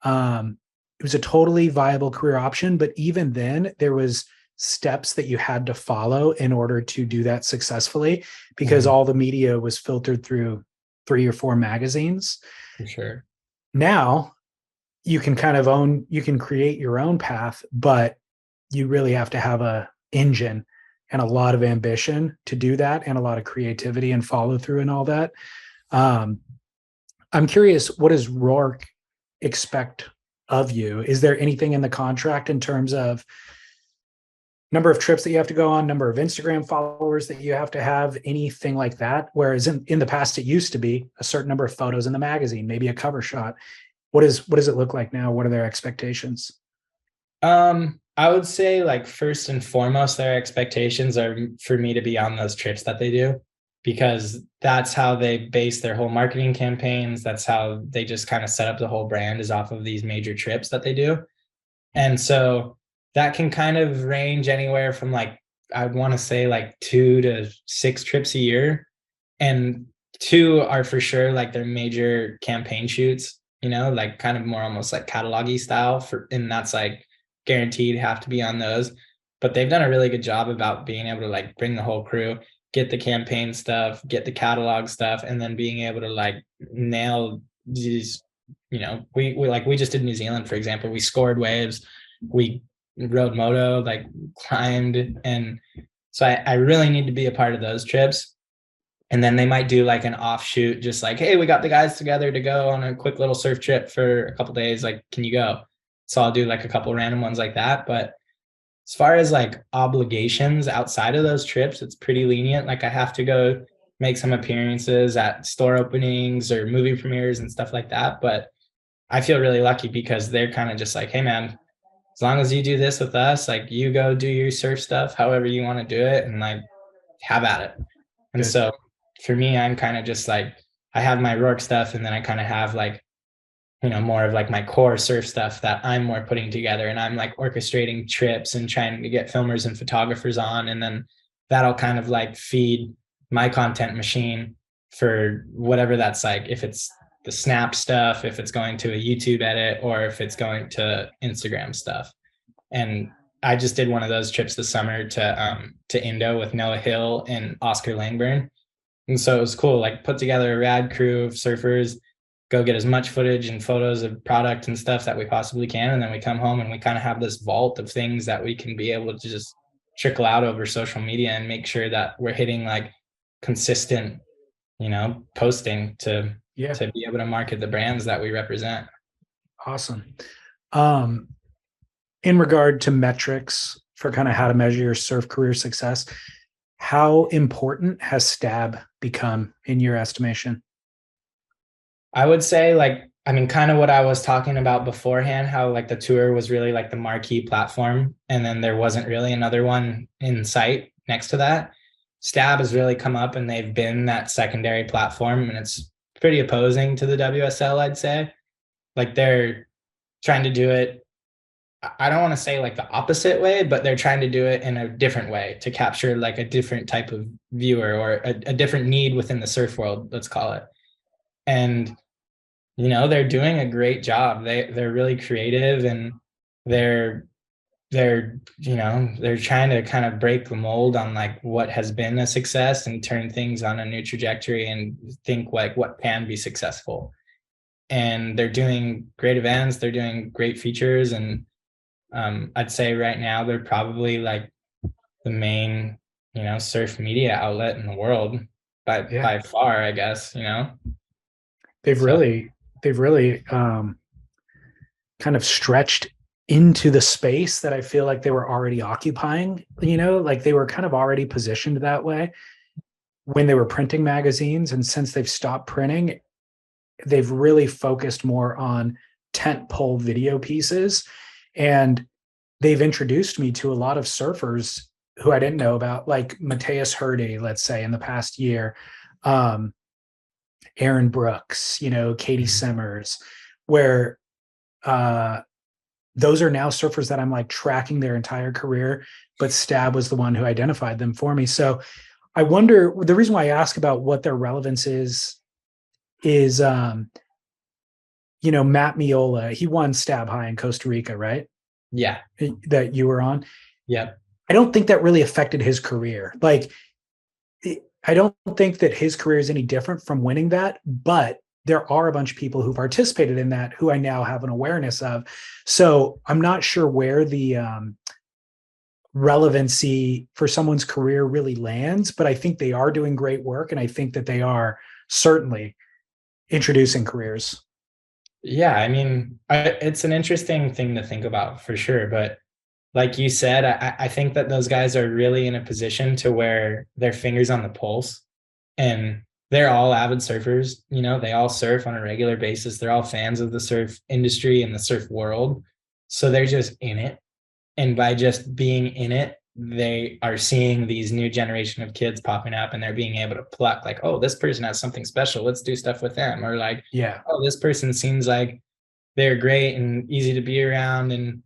It was a totally viable career option, but even then there was steps that you had to follow in order to do that successfully, because all the media was filtered through 3 or 4 magazines. For sure. Now you can you can create your own path, but you really have to have a engine and a lot of ambition to do that, and a lot of creativity and follow through and all that. I'm curious, what does Rourke expect of you? Is there anything in the contract in terms of number of trips that you have to go on, number of Instagram followers that you have to have, anything like that? Whereas in the past, it used to be a certain number of photos in the magazine, maybe a cover shot. What does it look like now? What are their expectations? I would say, like, first and foremost, their expectations are for me to be on those trips that they do, because that's how they base their whole marketing campaigns. That's how they just kind of set up the whole brand, is off of these major trips that they do. And so that can kind of range anywhere from, like, I would want to say like 2 to 6 trips a year. And 2 are for sure like their major campaign shoots, like kind of more almost like catalog-y style and that's like guaranteed have to be on those. But they've done a really good job about being able to like bring the whole crew, get the campaign stuff, get the catalog stuff, and then being able to like nail these, we just did New Zealand, for example. We scored waves, we rode moto, like climbed. And so I really need to be a part of those trips. And then they might do like an offshoot, just like, hey, we got the guys together to go on a quick little surf trip for a couple days. Like, can you go? So I'll do like a couple random ones like that. But as far as like obligations outside of those trips, it's pretty lenient. Like, I have to go make some appearances at store openings or movie premieres and stuff like that. But I feel really lucky because they're kind of just like, hey man, as long as you do this with us, like, you go do your surf stuff however you want to do it, and like, have at it. And Good. so for me, I'm kind of just like, I have my Rourke stuff, and then I kind of have like, more of like my core surf stuff that I'm more putting together, and I'm like orchestrating trips and trying to get filmers and photographers on. And then that'll kind of like feed my content machine for whatever that's like, if it's the Snap stuff, if it's going to a YouTube edit, or if it's going to Instagram stuff. And I just did one of those trips this summer to Indo with Noah Hill and Oscar Langburn. And so it was cool, like, put together a rad crew of surfers, go get as much footage and photos of product and stuff that we possibly can. And then we come home and we kind of have this vault of things that we can be able to just trickle out over social media and make sure that we're hitting like consistent, posting to be able to market the brands that we represent. Awesome. In regard to metrics for kind of how to measure your surf career success, how important has Stab become in your estimation? I would say, like, I mean, kind of what I was talking about beforehand, how like the tour was really like the marquee platform, and then there wasn't really another one in sight next to that. Stab has really come up and they've been that secondary platform, and it's pretty opposing to the WSL, I'd say. Like, they're trying to do it, I don't want to say like the opposite way, but they're trying to do it in a different way to capture like a different type of viewer, or a different need within the surf world, let's call it. And they're doing a great job. They're really creative, and they're they're trying to kind of break the mold on like what has been a success and turn things on a new trajectory and think like what can be successful. And they're doing great events, they're doing great features, and I'd say right now they're probably like the main surf media outlet in the world by far, I guess. They've really kind of stretched into the space that I feel like they were already occupying, like they were kind of already positioned that way when they were printing magazines. And since they've stopped printing, they've really focused more on tent pole video pieces, and they've introduced me to a lot of surfers who I didn't know about, like Mateus Hurdy, let's say, in the past year, um, Aaron Brooks, Katie Mhm. Simmers, where uh, those are now surfers that I'm like tracking their entire career, but Stab was the one who identified them for me. So I wonder, the reason why I ask about what their relevance is Matt Miola, he won Stab High in Costa Rica, right? Yeah. That you were on. Yep. I don't think that really affected his career. Like, I don't think that his career is any different from winning that, but there are a bunch of people who participated in that who I now have an awareness of. So I'm not sure where the relevancy for someone's career really lands, but I think they are doing great work. And I think that they are certainly introducing careers. Yeah. I mean, it's an interesting thing to think about for sure. But like you said, I think that those guys are really in a position to where their fingers on the pulse, and they're all avid surfers. They all surf on a regular basis. They're all fans of the surf industry and the surf world. So they're just in it. And by just being in it, they are seeing these new generation of kids popping up, and they're being able to pluck like, oh, this person has something special. Let's do stuff with them. Or like, Yeah. oh, this person seems like they're great and easy to be around and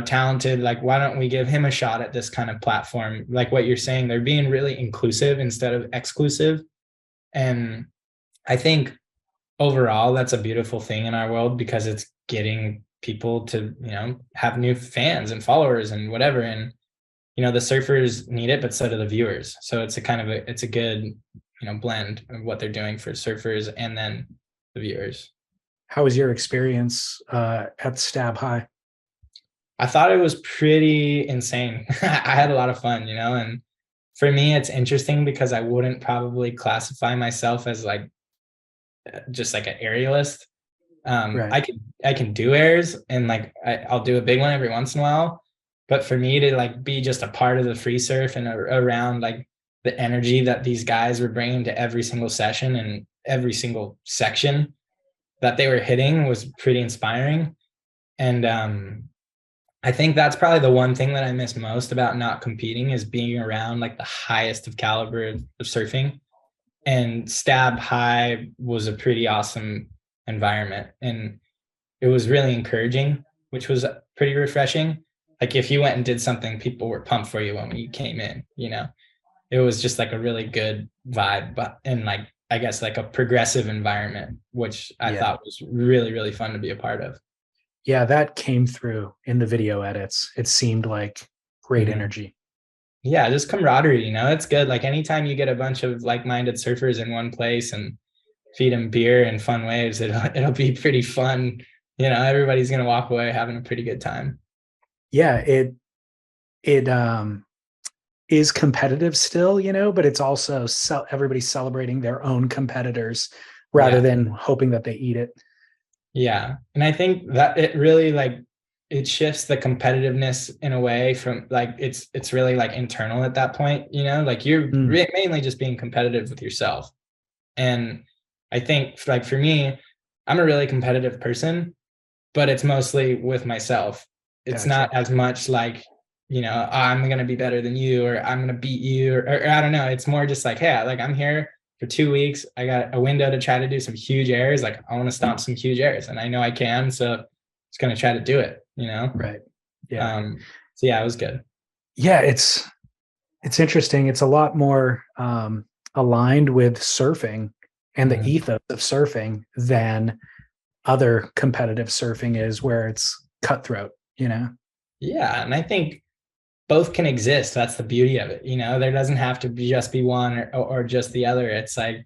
talented. Like, why don't we give him a shot at this kind of platform? Like what you're saying, they're being really inclusive instead of exclusive. And I think overall that's a beautiful thing in our world, because it's getting people to have new fans and followers and whatever. And the surfers need it, but so do the viewers. So it's it's a good blend of what they're doing for surfers and then the viewers. How was your experience at Stab High? I thought it was pretty insane. I had a lot of fun, and for me, it's interesting because I wouldn't probably classify myself as like just like an aerialist. Right. I can do airs, and like I'll do a big one every once in a while. But for me to like be just a part of the free surf and around like the energy that these guys were bringing to every single session and every single section that they were hitting was pretty inspiring. And I think that's probably the one thing that I miss most about not competing, is being around like the highest of caliber of surfing. And Stab High was a pretty awesome environment, and it was really encouraging, which was pretty refreshing. Like if you went and did something, people were pumped for you when you came in. It was just like a really good vibe, but and like I guess like a progressive environment, which I Yeah. thought was really, really fun to be a part of. Yeah, that came through in the video edits. It seemed like great Mhm. energy. Yeah, just camaraderie, it's good. Like anytime you get a bunch of like-minded surfers in one place and feed them beer and fun waves, it'll be pretty fun. Everybody's gonna walk away having a pretty good time. Yeah, it is competitive still, but it's also everybody celebrating their own competitors rather Yeah. than hoping that they eat it. Yeah. And I think that it really like it shifts the competitiveness in a way from like it's really like internal at that point, like you're Mm, mainly just being competitive with yourself. And I think like for me, I'm a really competitive person, but it's mostly with myself. It's gotcha. not as much like, I'm going to be better than you, or I'm going to beat you, or I don't know. It's more just like, hey, like I'm here for 2 weeks. I got a window to try to do some huge airs. Like I want to stomp some huge airs, and I know I can. So it's going to try to do it. Right. Yeah. Um, so yeah, it was good. Yeah, it's interesting. It's a lot more aligned with surfing and the Mhm. ethos of surfing than other competitive surfing is, where it's cutthroat. Yeah. And I think both can exist. That's the beauty of it. There doesn't have to be just be one or just the other. It's like,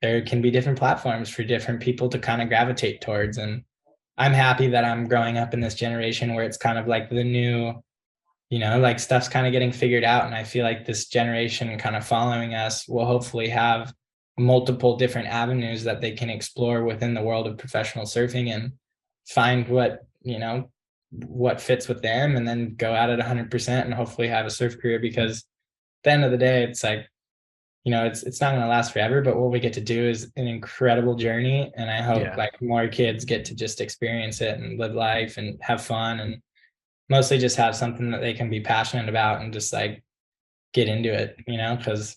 there can be different platforms for different people to kind of gravitate towards. And I'm happy that I'm growing up in this generation where it's kind of like the new, like stuff's kind of getting figured out. And I feel like this generation kind of following us will hopefully have multiple different avenues that they can explore within the world of professional surfing and find what fits with them, and then go at it 100% and hopefully have a surf career. Because at the end of the day, it's like it's not going to last forever, but what we get to do is an incredible journey. And I hope Yeah. like more kids get to just experience it and live life and have fun, and mostly just have something that they can be passionate about and just like get into it, because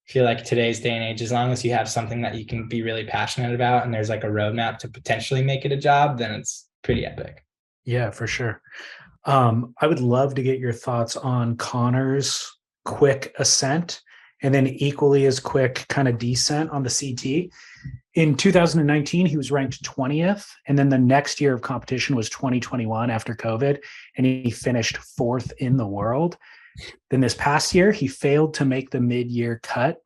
I feel like today's day and age, as long as you have something that you can be really passionate about and there's like a roadmap to potentially make it a job, then it's pretty epic. Yeah, for sure. I would love to get your thoughts on Connor's quick ascent and then equally as quick kind of descent on the CT. In 2019, he was ranked 20th. And then the next year of competition was 2021 after COVID, and he finished fourth in the world. Then this past year, he failed to make the mid-year cut.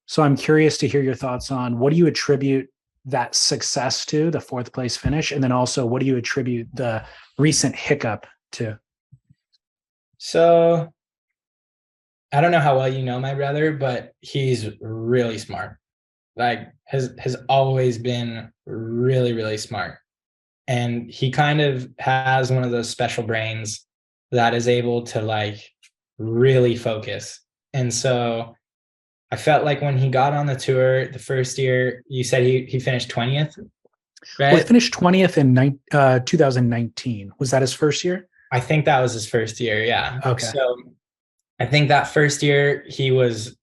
So I'm curious to hear your thoughts on what do you attribute that success to, the fourth place finish? And then also, what do you attribute the recent hiccup to? So I don't know how well you know my brother, but he's really smart. Like has always been really, really smart. And he kind of has one of those special brains that is able to like really focus. And so I felt like when he got on the tour the first year, you said he finished 20th, Well, he right? finished 20th in 2019. Was that his first year? I think that was his first year. Yeah. Okay. So I think that first year he was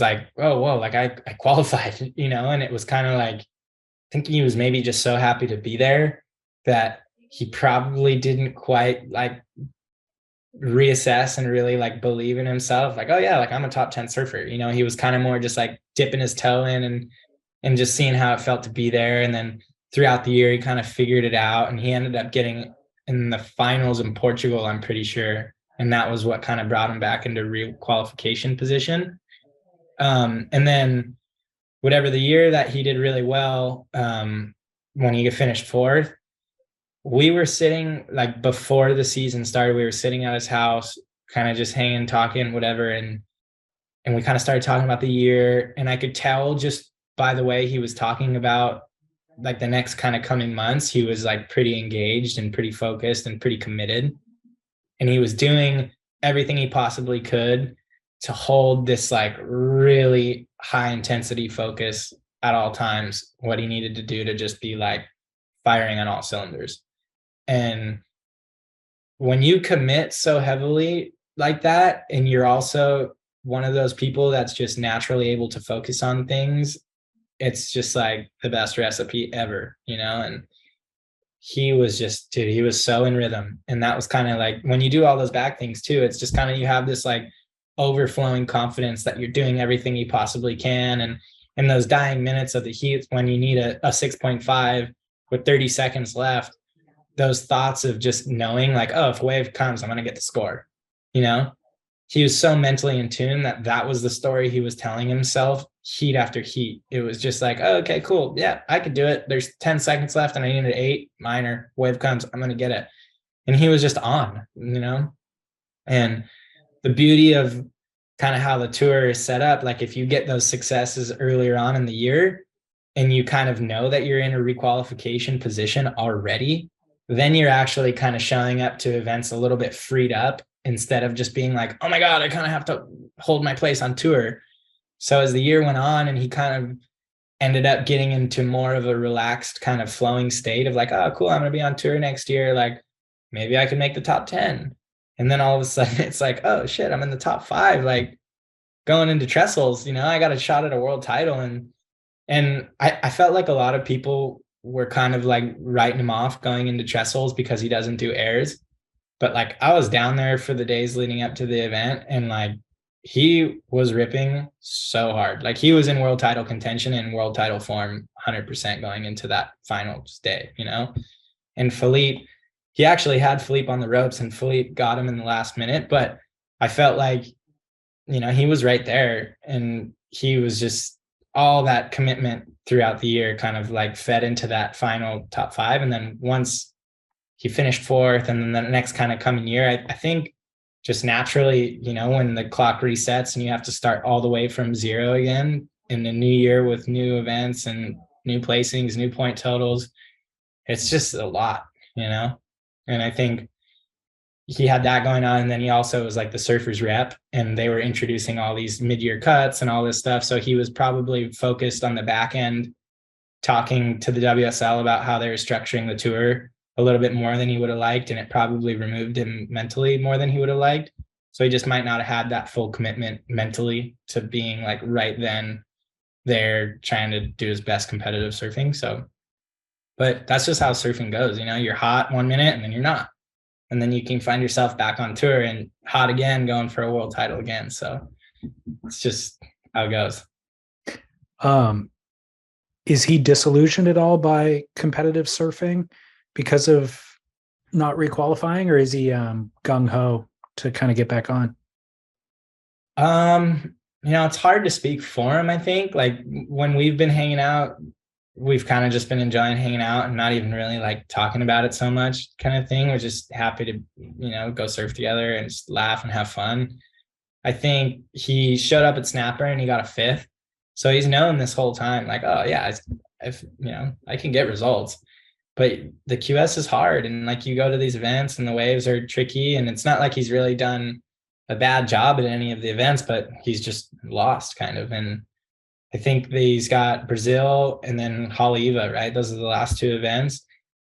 like, oh, whoa, like I qualified, and it was kind of like, I think he was maybe just so happy to be there that he probably didn't quite like reassess and really like believe in himself. Like, oh yeah, like I'm a top 10 surfer. He was kind of more just like dipping his toe in and just seeing how it felt to be there. And then throughout the year, he kind of figured it out, and he ended up getting in the finals in Portugal, I'm pretty sure. And that was what kind of brought him back into real qualification position. And then whatever the year that he did really well, when he finished fourth, we were sitting like before the season started, we were sitting at his house, kind of just hanging, talking, whatever. And we kind of started talking about the year. And I could tell just by the way he was talking about like the next kind of coming months, he was like pretty engaged and pretty focused and pretty committed. And he was doing everything he possibly could to hold this like really high intensity focus at all times, what he needed to do to just be like firing on all cylinders. And when you commit so heavily like that, and you're also one of those people that's just naturally able to focus on things, it's just like the best recipe ever, and he was just, dude, he was so in rhythm. And that was kind of like when you do all those back things too, it's just kind of, you have this like overflowing confidence that you're doing everything you possibly can. And in those dying minutes of the heat, when you need a 6.5 with 30 seconds left, those thoughts of just knowing like, oh, if a wave comes, I'm going to get the score, he was so mentally in tune that that was the story he was telling himself heat after heat. It was just like, oh, okay, cool. Yeah, I could do it. There's 10 seconds left and I need an 8 minor. Wave comes, I'm going to get it. And he was just on, and the beauty of kind of how the tour is set up, like if you get those successes earlier on in the year and you kind of know that you're in a requalification position already, then you're actually kind of showing up to events a little bit freed up instead of just being like, oh my God, I kind of have to hold my place on tour. So as the year went on and he kind of ended up getting into more of a relaxed kind of flowing state of like, oh, cool, I'm going to be on tour next year. Like maybe I can make the top 10. And then all of a sudden it's like, oh shit, I'm in the top 5, like going into trestles, I got a shot at a world title. And I felt like a lot of people were kind of like writing him off going into trestles because he doesn't do airs. But like I was down there for the days leading up to the event, and like he was ripping so hard. Like he was in world title contention and world title form 100% going into that final day, And Philippe, he actually had Philippe on the ropes and Philippe got him in the last minute. But I felt like, he was right there, and he was just all that commitment throughout the year kind of like fed into that final top 5. And then once he finished fourth, and then the next kind of coming year, I think just naturally, when the clock resets and you have to start all the way from zero again in the new year with new events and new placings, new point totals, it's just a lot, And I think he had that going on. And then he also was like the surfers rep, and they were introducing all these mid-year cuts and all this stuff. So he was probably focused on the back end, talking to the WSL about how they were structuring the tour a little bit more than he would have liked. And it probably removed him mentally more than he would have liked. So he just might not have had that full commitment mentally to being like right then there trying to do his best competitive surfing. So, but that's just how surfing goes. You know, you're hot 1 minute and then you're not. And then you can find yourself back on tour and hot again, going for a world title again. So it's just how it goes. Is he disillusioned at all by competitive surfing because of not requalifying, or is he gung-ho to kind of get back on? You know, it's hard to speak for him. I think like when we've been hanging out, we've kind of just been enjoying hanging out and not even really like talking about it so much kind of thing. We're just happy to, you know, go surf together and just laugh and have fun. I think he showed up at Snapper and he got a 5th. So he's known this whole time, like, oh yeah, if you know, I can get results. But the QS is hard, and like you go to these events and the waves are tricky, and it's not like he's really done a bad job at any of the events, but he's just lost kind of. And I think that he's got Brazil and then Haleiwa, right? Those are the last 2 events.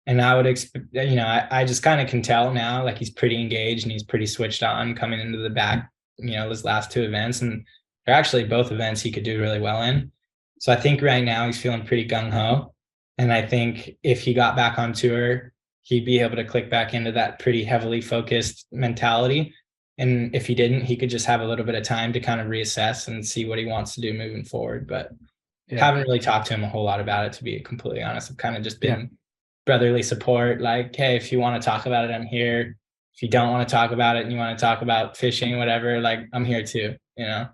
And I would expect, you know, I just kind of can tell now, like he's pretty engaged and he's pretty switched on coming into the back, you know, those last 2 events. And they're actually both events he could do really well in. So I think right now he's feeling pretty gung-ho. And I think if he got back on tour, he'd be able to click back into that pretty heavily focused mentality. And if he didn't, he could just have a little bit of time to kind of reassess and see what he wants to do moving forward. But haven't really talked to him a whole lot about it, to be completely honest. I've kind of just been brotherly support. Like, hey, if you want to talk about it, I'm here. If you don't want to talk about it and you want to talk about fishing, whatever, like I'm here too, you know?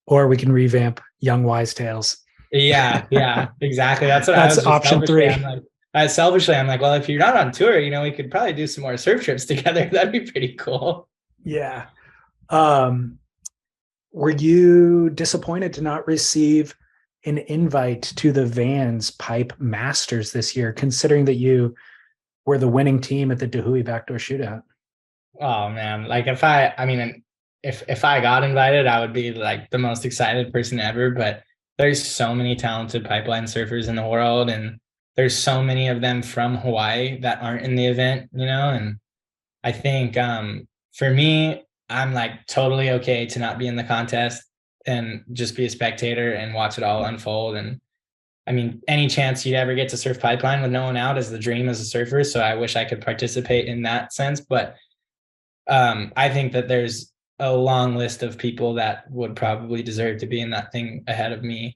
Or we can revamp Young Wise Tales. Yeah, exactly. That's what That's I was option 3. I'm like, well, if you're not on tour, you know, we could probably do some more surf trips together. That'd be pretty cool. Yeah. Were you disappointed to not receive an invite to the Vans Pipe Masters this year, considering that you were the winning team at the Dahui Backdoor Shootout? Oh man, like if I got invited, I would be like the most excited person ever. But there's so many talented pipeline surfers in the world, and there's so many of them from Hawaii that aren't in the event, you know. And I think for me, I'm like totally okay to not be in the contest and just be a spectator and watch it all unfold. And I mean, any chance you'd ever get to surf pipeline with no one out is the dream as a surfer. So I wish I could participate in that sense. But I think that there's a long list of people that would probably deserve to be in that thing ahead of me.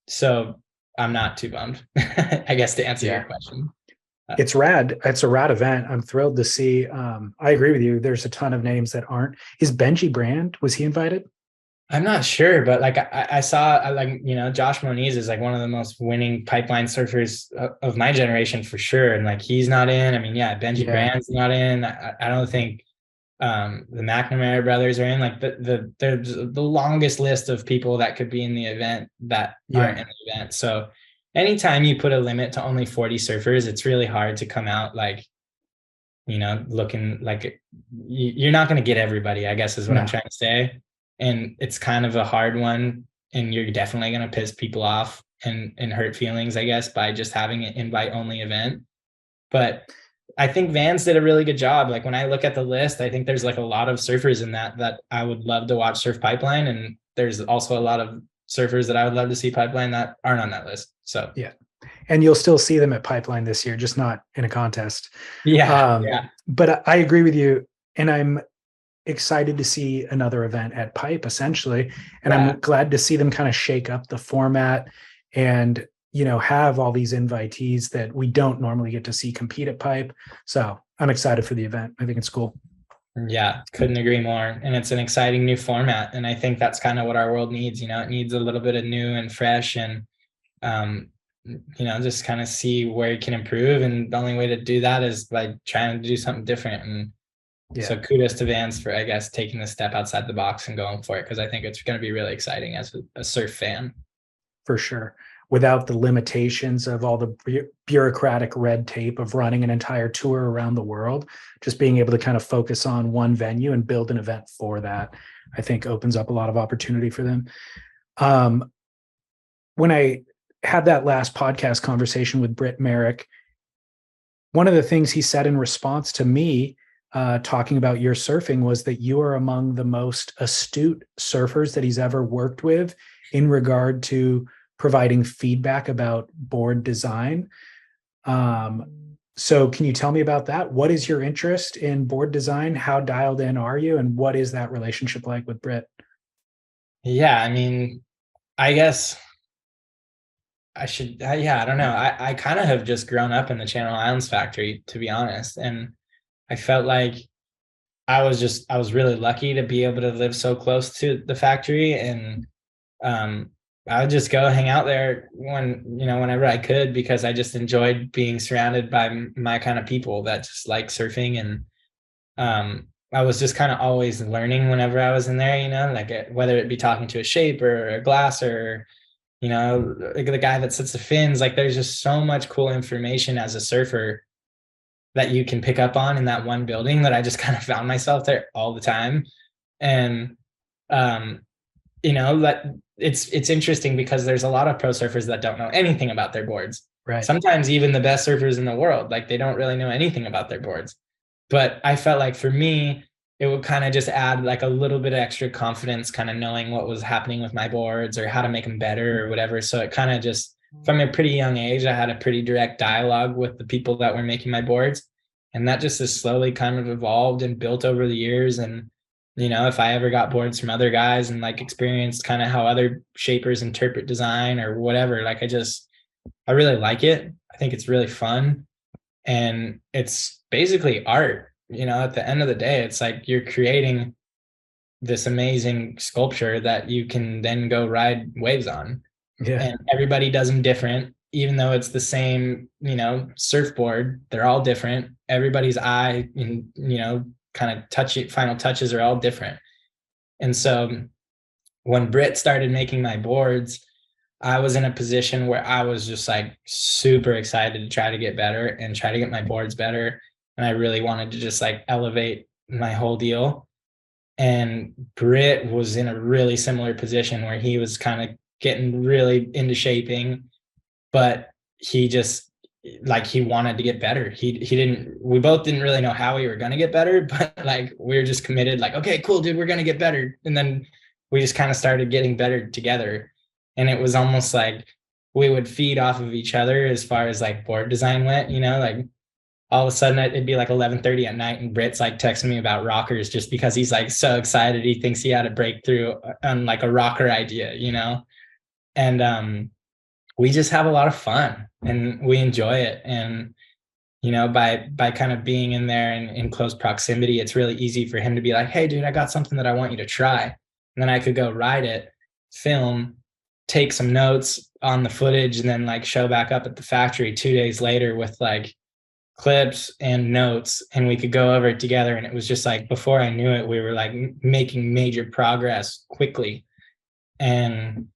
So I'm not too bummed, I guess, to answer your question. It's rad. It's a rad event. I'm thrilled to see. I agree with you. There's a ton of names that aren't. Is Benji Brand, was he invited? I'm not sure, but like I saw, like, you know, Josh Moniz is like one of the most winning pipeline surfers of my generation for sure. And like, he's not in. I mean, yeah, Benji Brand's not in. I don't think the McNamara brothers are in. Like there's the longest list of people that could be in the event that aren't in the event. So anytime you put a limit to only 40 surfers, it's really hard to come out like, you know, looking like you're not going to get everybody, I guess is what I'm trying to say. And it's kind of a hard one, and you're definitely going to piss people off and hurt feelings, I guess, by just having an invite only event. But I think Vans did a really good job. Like when I look at the list, I think there's like a lot of surfers in that I would love to watch surf pipeline. And there's also a lot of surfers that I would love to see pipeline that aren't on that list. So yeah. And you'll still see them at pipeline this year, just not in a contest. But I agree with you. And I'm excited to see another event at Pipe, essentially. And I'm glad to see them kind of shake up the format and, you know, have all these invitees that we don't normally get to see compete at Pipe. So I'm excited for the event. I think it's cool. Yeah, couldn't agree more. And it's an exciting new format. And I think that's kind of what our world needs. You know, it needs a little bit of new and fresh, and, you know, just kind of see where it can improve. And the only way to do that is by trying to do something different. And so kudos to Vans for, I guess, taking the step outside the box and going for it, because I think it's going to be really exciting as a surf fan. For sure. without the limitations of all the bureaucratic red tape of running an entire tour around the world. Just being able to kind of focus on one venue and build an event for that, I think opens up a lot of opportunity for them. When I had that last podcast conversation with Britt Merrick, one of the things he said in response to me talking about your surfing was that you are among the most astute surfers that he's ever worked with in regard to providing feedback about board design. So can you tell me about that? What is your interest in board design? How dialed in are you? And what is that relationship like with Britt? Yeah, I mean, I guess I should, I don't know. I kind of have just grown up in the Channel Islands factory, to be honest. And I felt like I was really lucky to be able to live so close to the factory. And I would just go hang out there whenever I could, because I just enjoyed being surrounded by my kind of people that just like surfing. And I was just kind of always learning whenever I was in there, like whether it be talking to a shaper or a glasser, like the guy that sets the fins. Like there's just so much cool information as a surfer that you can pick up on in that one building, that I just kind of found myself there all the time. And that it's interesting because there's a lot of pro surfers that don't know anything about their boards. Right. Sometimes even the best surfers in the world, like they don't really know anything about their boards. But I felt like for me, it would kind of just add like a little bit of extra confidence, kind of knowing what was happening with my boards or how to make them better or whatever. So it kind of just, from a pretty young age, I had a pretty direct dialogue with the people that were making my boards. And that just has slowly kind of evolved and built over the years. And, if I ever got boards from other guys and like experienced kind of how other shapers interpret design or whatever, like I really like it. I think it's really fun. And it's basically art. At the end of the day, it's like you're creating this amazing sculpture that you can then go ride waves on. Yeah. And everybody does them different, even though it's the same, surfboard. They're all different. Everybody's eye and, kind of final touches are all different. And so when Britt started making my boards, I was in a position where I was just like super excited to try to get better and try to get my boards better. And I really wanted to just like elevate my whole deal. And Britt was in a really similar position where he was kind of getting really into shaping, but he just like, he wanted to get better. We both didn't really know how we were going to get better, but like, we were just committed, like, okay, cool, dude, we're going to get better. And then we just kind of started getting better together. And it was almost like we would feed off of each other as far as like board design went, like all of a sudden it'd be like 11:30 at night and Britt's like texting me about rockers just because he's like so excited. He thinks he had a breakthrough on like a rocker idea, and we just have a lot of fun and we enjoy it. And, by kind of being in there and in close proximity, it's really easy for him to be like, hey dude, I got something that I want you to try. And then I could go ride it, film, take some notes on the footage, and then like show back up at the factory 2 days later with like clips and notes, and we could go over it together. And it was just like, before I knew it, we were like making major progress quickly. And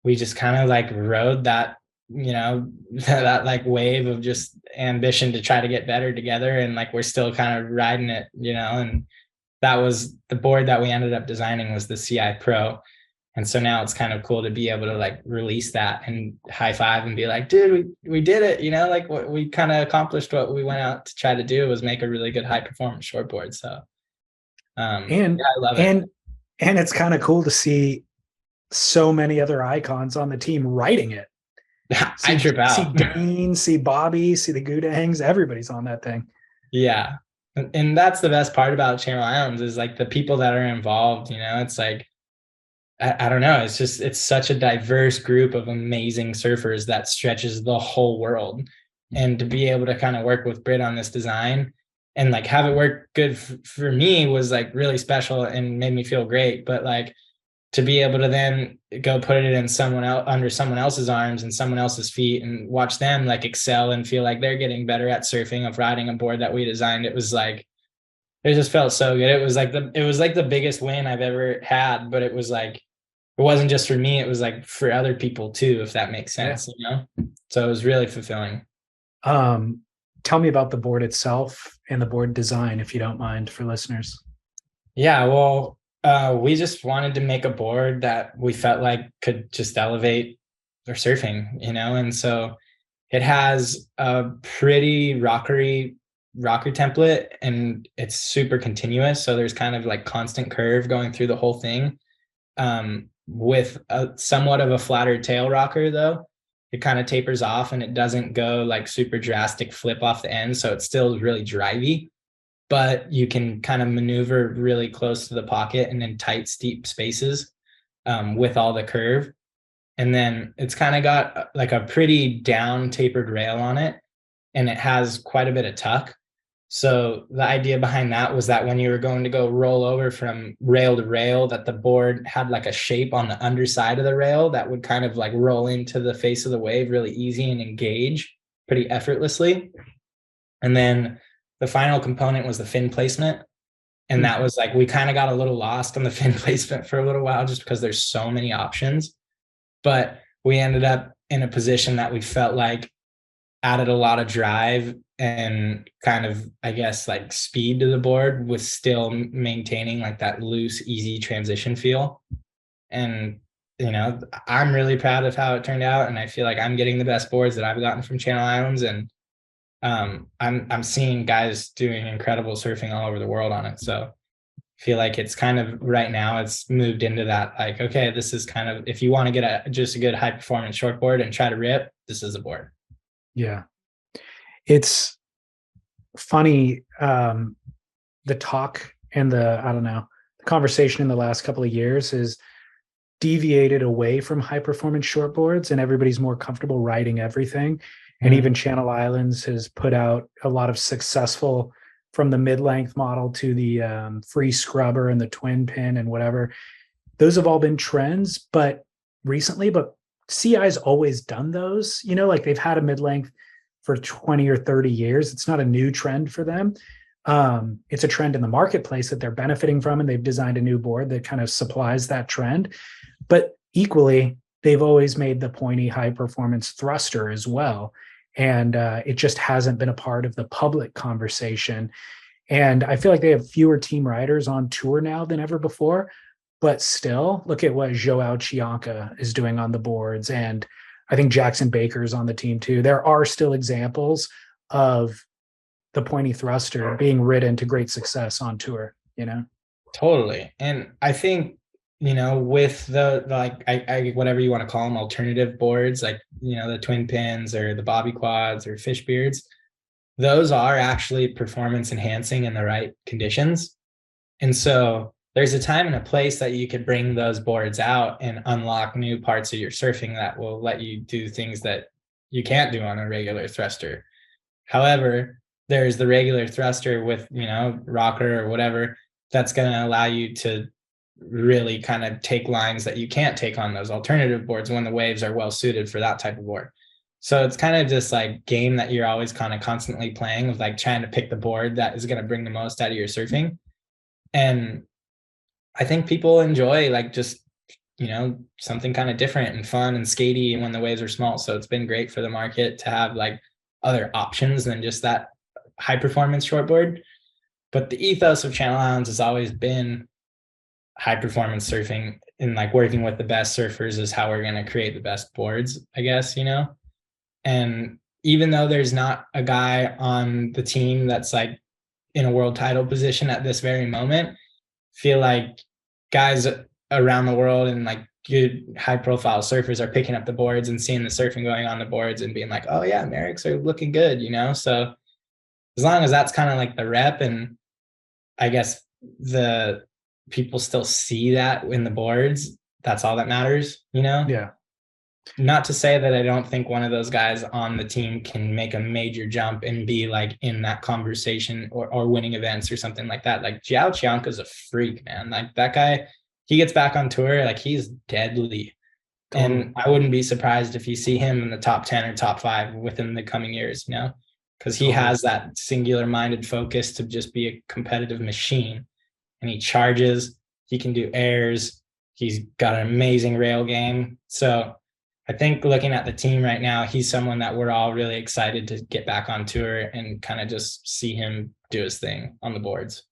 we just kind of like rode that, that like wave of just ambition to try to get better together. And like, we're still kind of riding it, and that was the board that we ended up designing, was the CI Pro. And so now it's kind of cool to be able to like release that and high five and be like, dude, we did it. Like what we kind of accomplished, what we went out to try to do was make a really good high performance shortboard. So, and I love it. And it's kind of cool to see so many other icons on the team writing it. I trip out. See Dean, see Bobby, see the Goodangs, everybody's on that thing. Yeah. And that's the best part about Channel Islands is like the people that are involved, it's like, I don't know. It's such a diverse group of amazing surfers that stretches the whole world. And to be able to kind of work with Britt on this design and like have it work good for me was like really special and made me feel great. But like to be able to then go put it in under someone else's arms and someone else's feet and watch them like excel and feel like they're getting better at surfing, of riding a board that we designed. It was like, it just felt so good. It was like the biggest win I've ever had, but it was like it wasn't just for me, it was like for other people too, if that makes Yeah. sense, you know? So it was really fulfilling. Um, Tell me about the board itself and the board design, if you don't mind, for listeners. Yeah, well, we just wanted to make a board that we felt like could just elevate our surfing, you know? And so it has a pretty rocker template, and it's super continuous. So there's kind of like constant curve going through the whole thing. With a somewhat of a flatter tail rocker though. It kind of tapers off and it doesn't go like super drastic flip off the end. So it's still really drivey, but you can kind of maneuver really close to the pocket and in tight, steep spaces with all the curve. And then it's kind of got like a pretty down tapered rail on it, and it has quite a bit of tuck. So the idea behind that was that when you were going to go roll over from rail to rail, that the board had like a shape on the underside of the rail that would kind of like roll into the face of the wave really easy and engage pretty effortlessly. And then the final component was the fin placement. And that was like, we kind of got a little lost on the fin placement for a little while just because there's so many options. But we ended up in a position that we felt like added a lot of drive and kind of, I guess, like speed to the board with still maintaining like that loose, easy transition feel. And, you know, I'm really proud of how it turned out. And I feel like I'm getting the best boards that I've gotten from Channel Islands. And I'm seeing guys doing incredible surfing all over the world on it. So I feel like it's kind of right now it's moved into that, like, okay, this is kind of, if you want to get just a good high performance shortboard and try to rip, this is a board. Yeah. It's funny. The talk and I don't know, the conversation in the last couple of years is deviated away from high performance shortboards, and everybody's more comfortable riding everything. And even Channel Islands has put out a lot of successful, from the mid-length model to the free scrubber and the twin pin and whatever. Those have all been trends, but recently, but CI's always done those, like they've had a mid-length for 20 or 30 years. It's not a new trend for them. It's a trend in the marketplace that they're benefiting from, and they've designed a new board that kind of supplies that trend. But equally, they've always made the pointy high performance thruster as well. And it just hasn't been a part of the public conversation. And I feel like they have fewer team riders on tour now than ever before. But still, look at what Joao Chianca is doing on the boards. And I think Jackson Baker's on the team too. There are still examples of the pointy thruster being ridden to great success on tour, Totally. And I think, with the like I whatever you want to call them, alternative boards, like, the twin pins or the bobby quads or fish beards, those are actually performance enhancing in the right conditions. And so there's a time and a place that you could bring those boards out and unlock new parts of your surfing that will let you do things that you can't do on a regular thruster. However, there's the regular thruster with, rocker or whatever, that's going to allow you to really kind of take lines that you can't take on those alternative boards when the waves are well suited for that type of board. So it's kind of this like game that you're always kind of constantly playing of like trying to pick the board that is going to bring the most out of your surfing. And I think people enjoy like just, something kind of different and fun and skatey when the waves are small. So it's been great for the market to have like other options than just that high performance shortboard. But the ethos of Channel Islands has always been high performance surfing, and like working with the best surfers is how we're going to create the best boards, I guess, And even though there's not a guy on the team that's like in a world title position at this very moment, feel like guys around the world and like good high profile surfers are picking up the boards and seeing the surfing going on the boards and being like, oh yeah, Merricks are looking good, So as long as that's kind of like the rep, and I guess the people still see that in the boards, that's all that matters, Yeah. Not to say that I don't think one of those guys on the team can make a major jump and be like in that conversation or winning events or something like that. Like Joao Chianca's a freak, man. Like that guy, he gets back on tour, like he's deadly. Totally. And I wouldn't be surprised if you see him in the top 10 or top 5 within the coming years, because he has that singular minded focus to just be a competitive machine, and he charges, he can do airs, He's got an amazing rail game. So I think looking at the team right now, he's someone that we're all really excited to get back on tour and kind of just see him do his thing on the boards.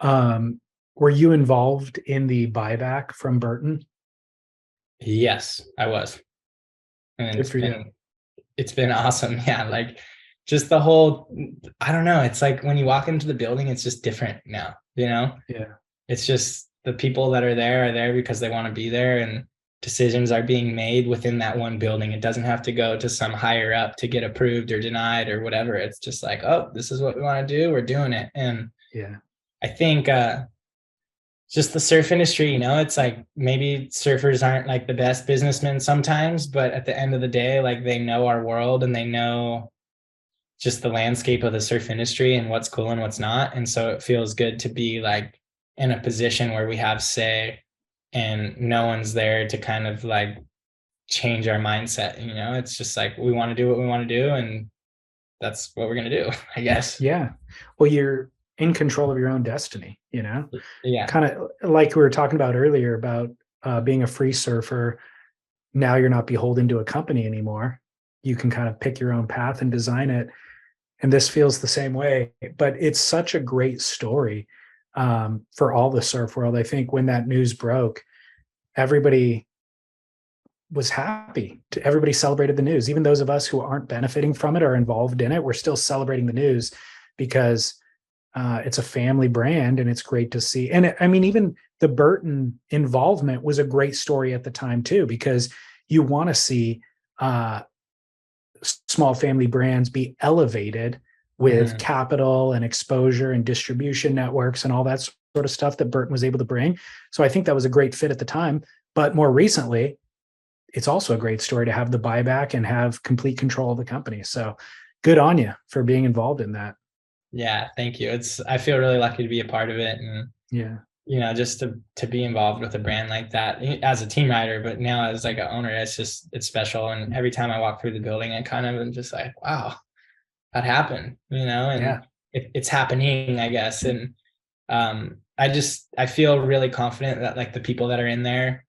Were you involved in the buyback from Burton? Yes, I was. And Good for you. it's been awesome. Yeah. Like just the whole, I don't know. It's like when you walk into the building, it's just different now, you know? Yeah. It's just the people that are there because they want to be there, and decisions are being made within that one building. It doesn't have to go to some higher up to get approved or denied or whatever. It's just like, oh, this is what we want to do. We're doing it. And Yeah. I think just the surf industry, you know, it's like maybe surfers aren't like the best businessmen sometimes, but at the end of the day, like they know our world and they know just the landscape of the surf industry and what's cool and what's not. And so it feels good to be like in a position where we have say and no one's there to kind of like change our mindset. You know, it's just like we want to do what we want to do, and that's what we're going to do, I guess. Yeah. Well, you're in control of your own destiny, you know, Yeah. kind of like we were talking about earlier about being a free surfer. Now you're not beholden to a company anymore. You can kind of pick your own path and design it. And this feels the same way, but it's such a great story for all the surf world. I think when that news broke, everybody was happy. Everybody celebrated the news. Even those of us who aren't benefiting from it or involved in it, we're still celebrating the news because it's a family brand and it's great to see. And I mean, even the Burton involvement was a great story at the time too, because you want to see small family brands be elevated with capital and exposure and distribution networks and all that sort of stuff that Burton was able to bring. So I think that was a great fit at the time. But more recently, it's also a great story to have the buyback and have complete control of the company. So good on you for being involved in that. Yeah. Thank you. I feel really lucky to be a part of it. And, Yeah. you know, just to be involved with a brand like that as a team rider, but now as like an owner, it's special. And every time I walk through the building, I kind of am just like, wow, that happened, you know, and Yeah. it's happening, I guess. And I feel really confident that like the people that are in there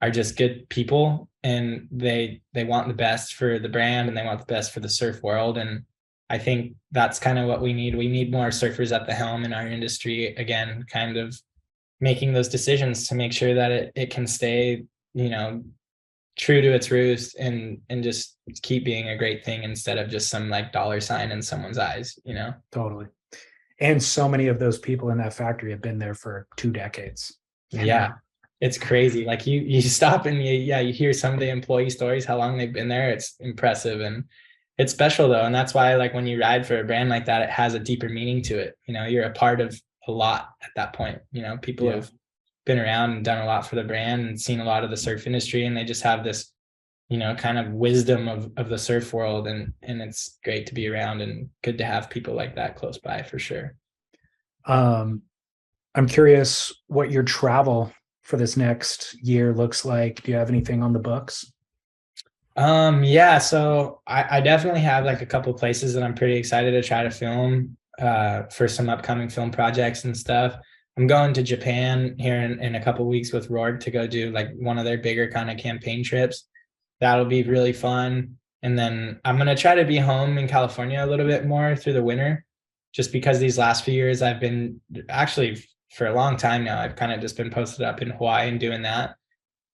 are just good people, and they want the best for the brand and they want the best for the surf world. And I think that's kind of what we need. We need more surfers at the helm in our industry, again, kind of making those decisions to make sure that it can stay, you know, true to its roots and just keep being a great thing instead of just some like dollar sign in someone's eyes, you know? Totally. And so many of those people in that factory have been there for 2 decades. Yeah. It's crazy. Like you stop and you hear some of the employee stories, how long they've been there. It's impressive and it's special though. And that's why like when you ride for a brand like that, it has a deeper meaning to it. You know, you're a part of a lot at that point. You know, people have been around and done a lot for the brand and seen a lot of the surf industry, and they just have this, you know, kind of wisdom of the surf world. And it's great to be around and good to have people like that close by for sure. I'm curious what your travel for this next year looks like. Do you have anything on the books? Yeah, so I definitely have like a couple of places that I'm pretty excited to try to film for some upcoming film projects and stuff. I'm going to Japan here in a couple of weeks with Rourke to go do like one of their bigger kind of campaign trips. That'll be really fun. And then I'm going to try to be home in California a little bit more through the winter, just because these last few years I've been actually for a long time now, I've kind of just been posted up in Hawaii and doing that.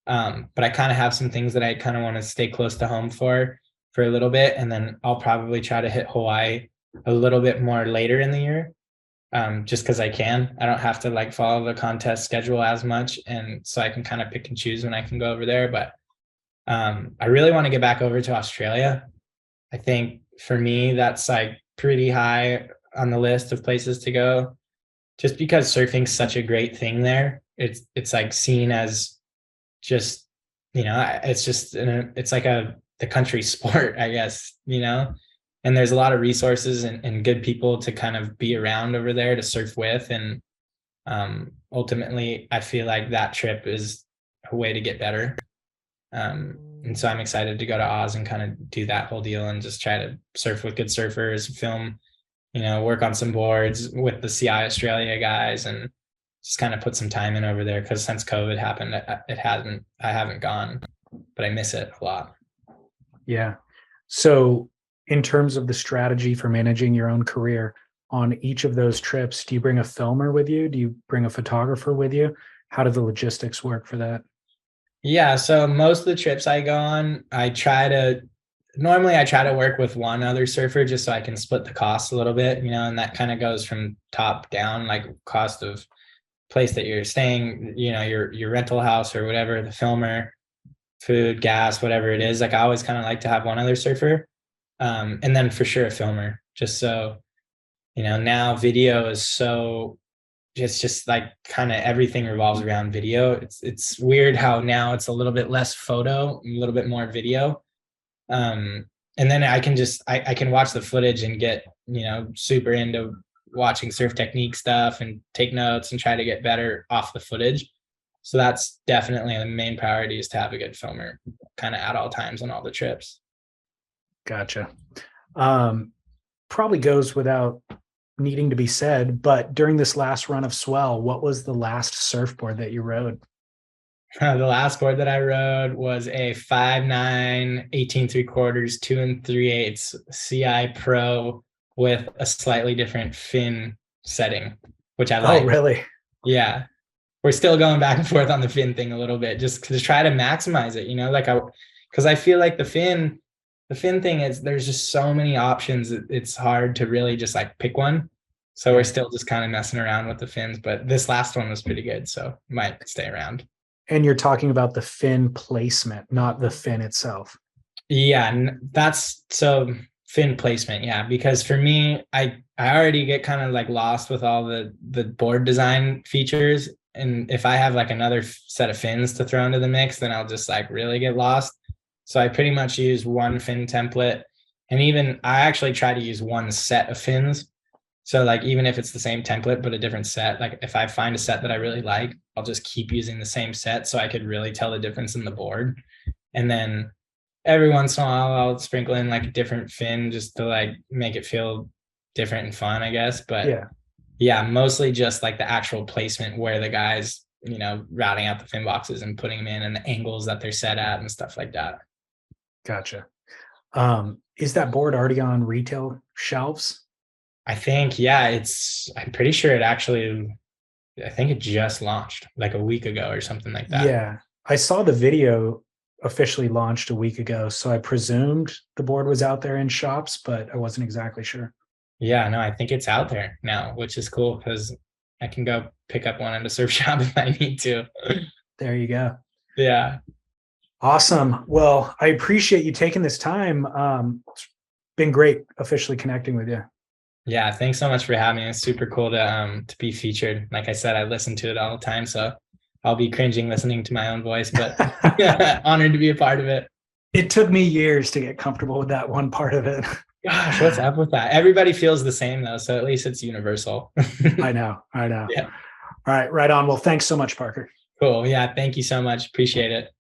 But I kind of have some things that I kind of want to stay close to home for a little bit. And then I'll probably try to hit Hawaii a little bit more later in the year. Just because I don't have to like follow the contest schedule as much. And so I can kind of pick and choose when I can go over there. But I really want to get back over to Australia. I think for me, that's like pretty high on the list of places to go, just because surfing's such a great thing there. It's like seen as just, you know, it's like the country sport, I guess, you know, and there's a lot of resources and good people to kind of be around over there to surf with. And ultimately, I feel like that trip is a way to get better. And so I'm excited to go to Oz and kind of do that whole deal and just try to surf with good surfers, film, you know, work on some boards with the CI Australia guys and just kind of put some time in over there, because since COVID happened, I haven't gone, but I miss it a lot. Yeah. So in terms of the strategy for managing your own career on each of those trips, do you bring a filmer with you? Do you bring a photographer with you? How do the logistics work for that? Yeah, so most of the trips I go on, normally I try to work with one other surfer just so I can split the cost a little bit, and that kind of goes from top down, like cost of place that you're staying, your rental house or whatever, the filmer, food, gas, whatever it is. Like, I always kind of like to have one other surfer. And then for sure a filmer, just so, now video is so, it's just like kind of everything revolves around video. It's weird how now it's a little bit less photo, a little bit more video. And then I can watch the footage and get, super into watching surf technique stuff and take notes and try to get better off the footage. So that's definitely the main priority, is to have a good filmer kind of at all times on all the trips. Gotcha. Probably goes without needing to be said, but during this last run of Swell, what was the last surfboard that you rode? The last board that I rode was a 5'9", 18 3/4, 2 3/8 CI Pro with a slightly different fin setting, which I like. Oh, really? Yeah. We're still going back and forth on the fin thing a little bit, just to try to maximize it, because I feel like the fin thing is, there's just so many options. It's hard to really just like pick one. So we're still just kind of messing around with the fins, but this last one was pretty good, so might stay around. And you're talking about the fin placement, not the fin itself. Yeah, that's so fin placement. Yeah, because for me, I already get kind of like lost with all the board design features. And if I have like another set of fins to throw into the mix, then I'll just like really get lost. So I pretty much use one fin template. And even I actually try to use one set of fins. So like, even if it's the same template, but a different set, like if I find a set that I really like, I'll just keep using the same set so I could really tell the difference in the board. And then every once in a while, I'll sprinkle in like a different fin just to like make it feel different and fun, I guess. But yeah, mostly just like the actual placement where the guys, routing out the fin boxes and putting them in, and the angles that they're set at and stuff like that. Gotcha. Is that board already on retail shelves? I think, yeah, I'm pretty sure I think it just launched like a week ago or something like that. Yeah. I saw the video officially launched a week ago, so I presumed the board was out there in shops, but I wasn't exactly sure. Yeah, no, I think it's out there now, which is cool because I can go pick up one at a surf shop if I need to. There you go. Yeah. Awesome. Well, I appreciate you taking this time. It's been great officially connecting with you. Yeah, thanks so much for having me. It's super cool to be featured. Like I said, I listen to it all the time, so I'll be cringing listening to my own voice, but honored to be a part of it. It took me years to get comfortable with that one part of it. Gosh, what's up with that? Everybody feels the same though, so at least it's universal. I know. Yeah. All right, right on. Well, thanks so much, Parker. Cool. Yeah, thank you so much. Appreciate it.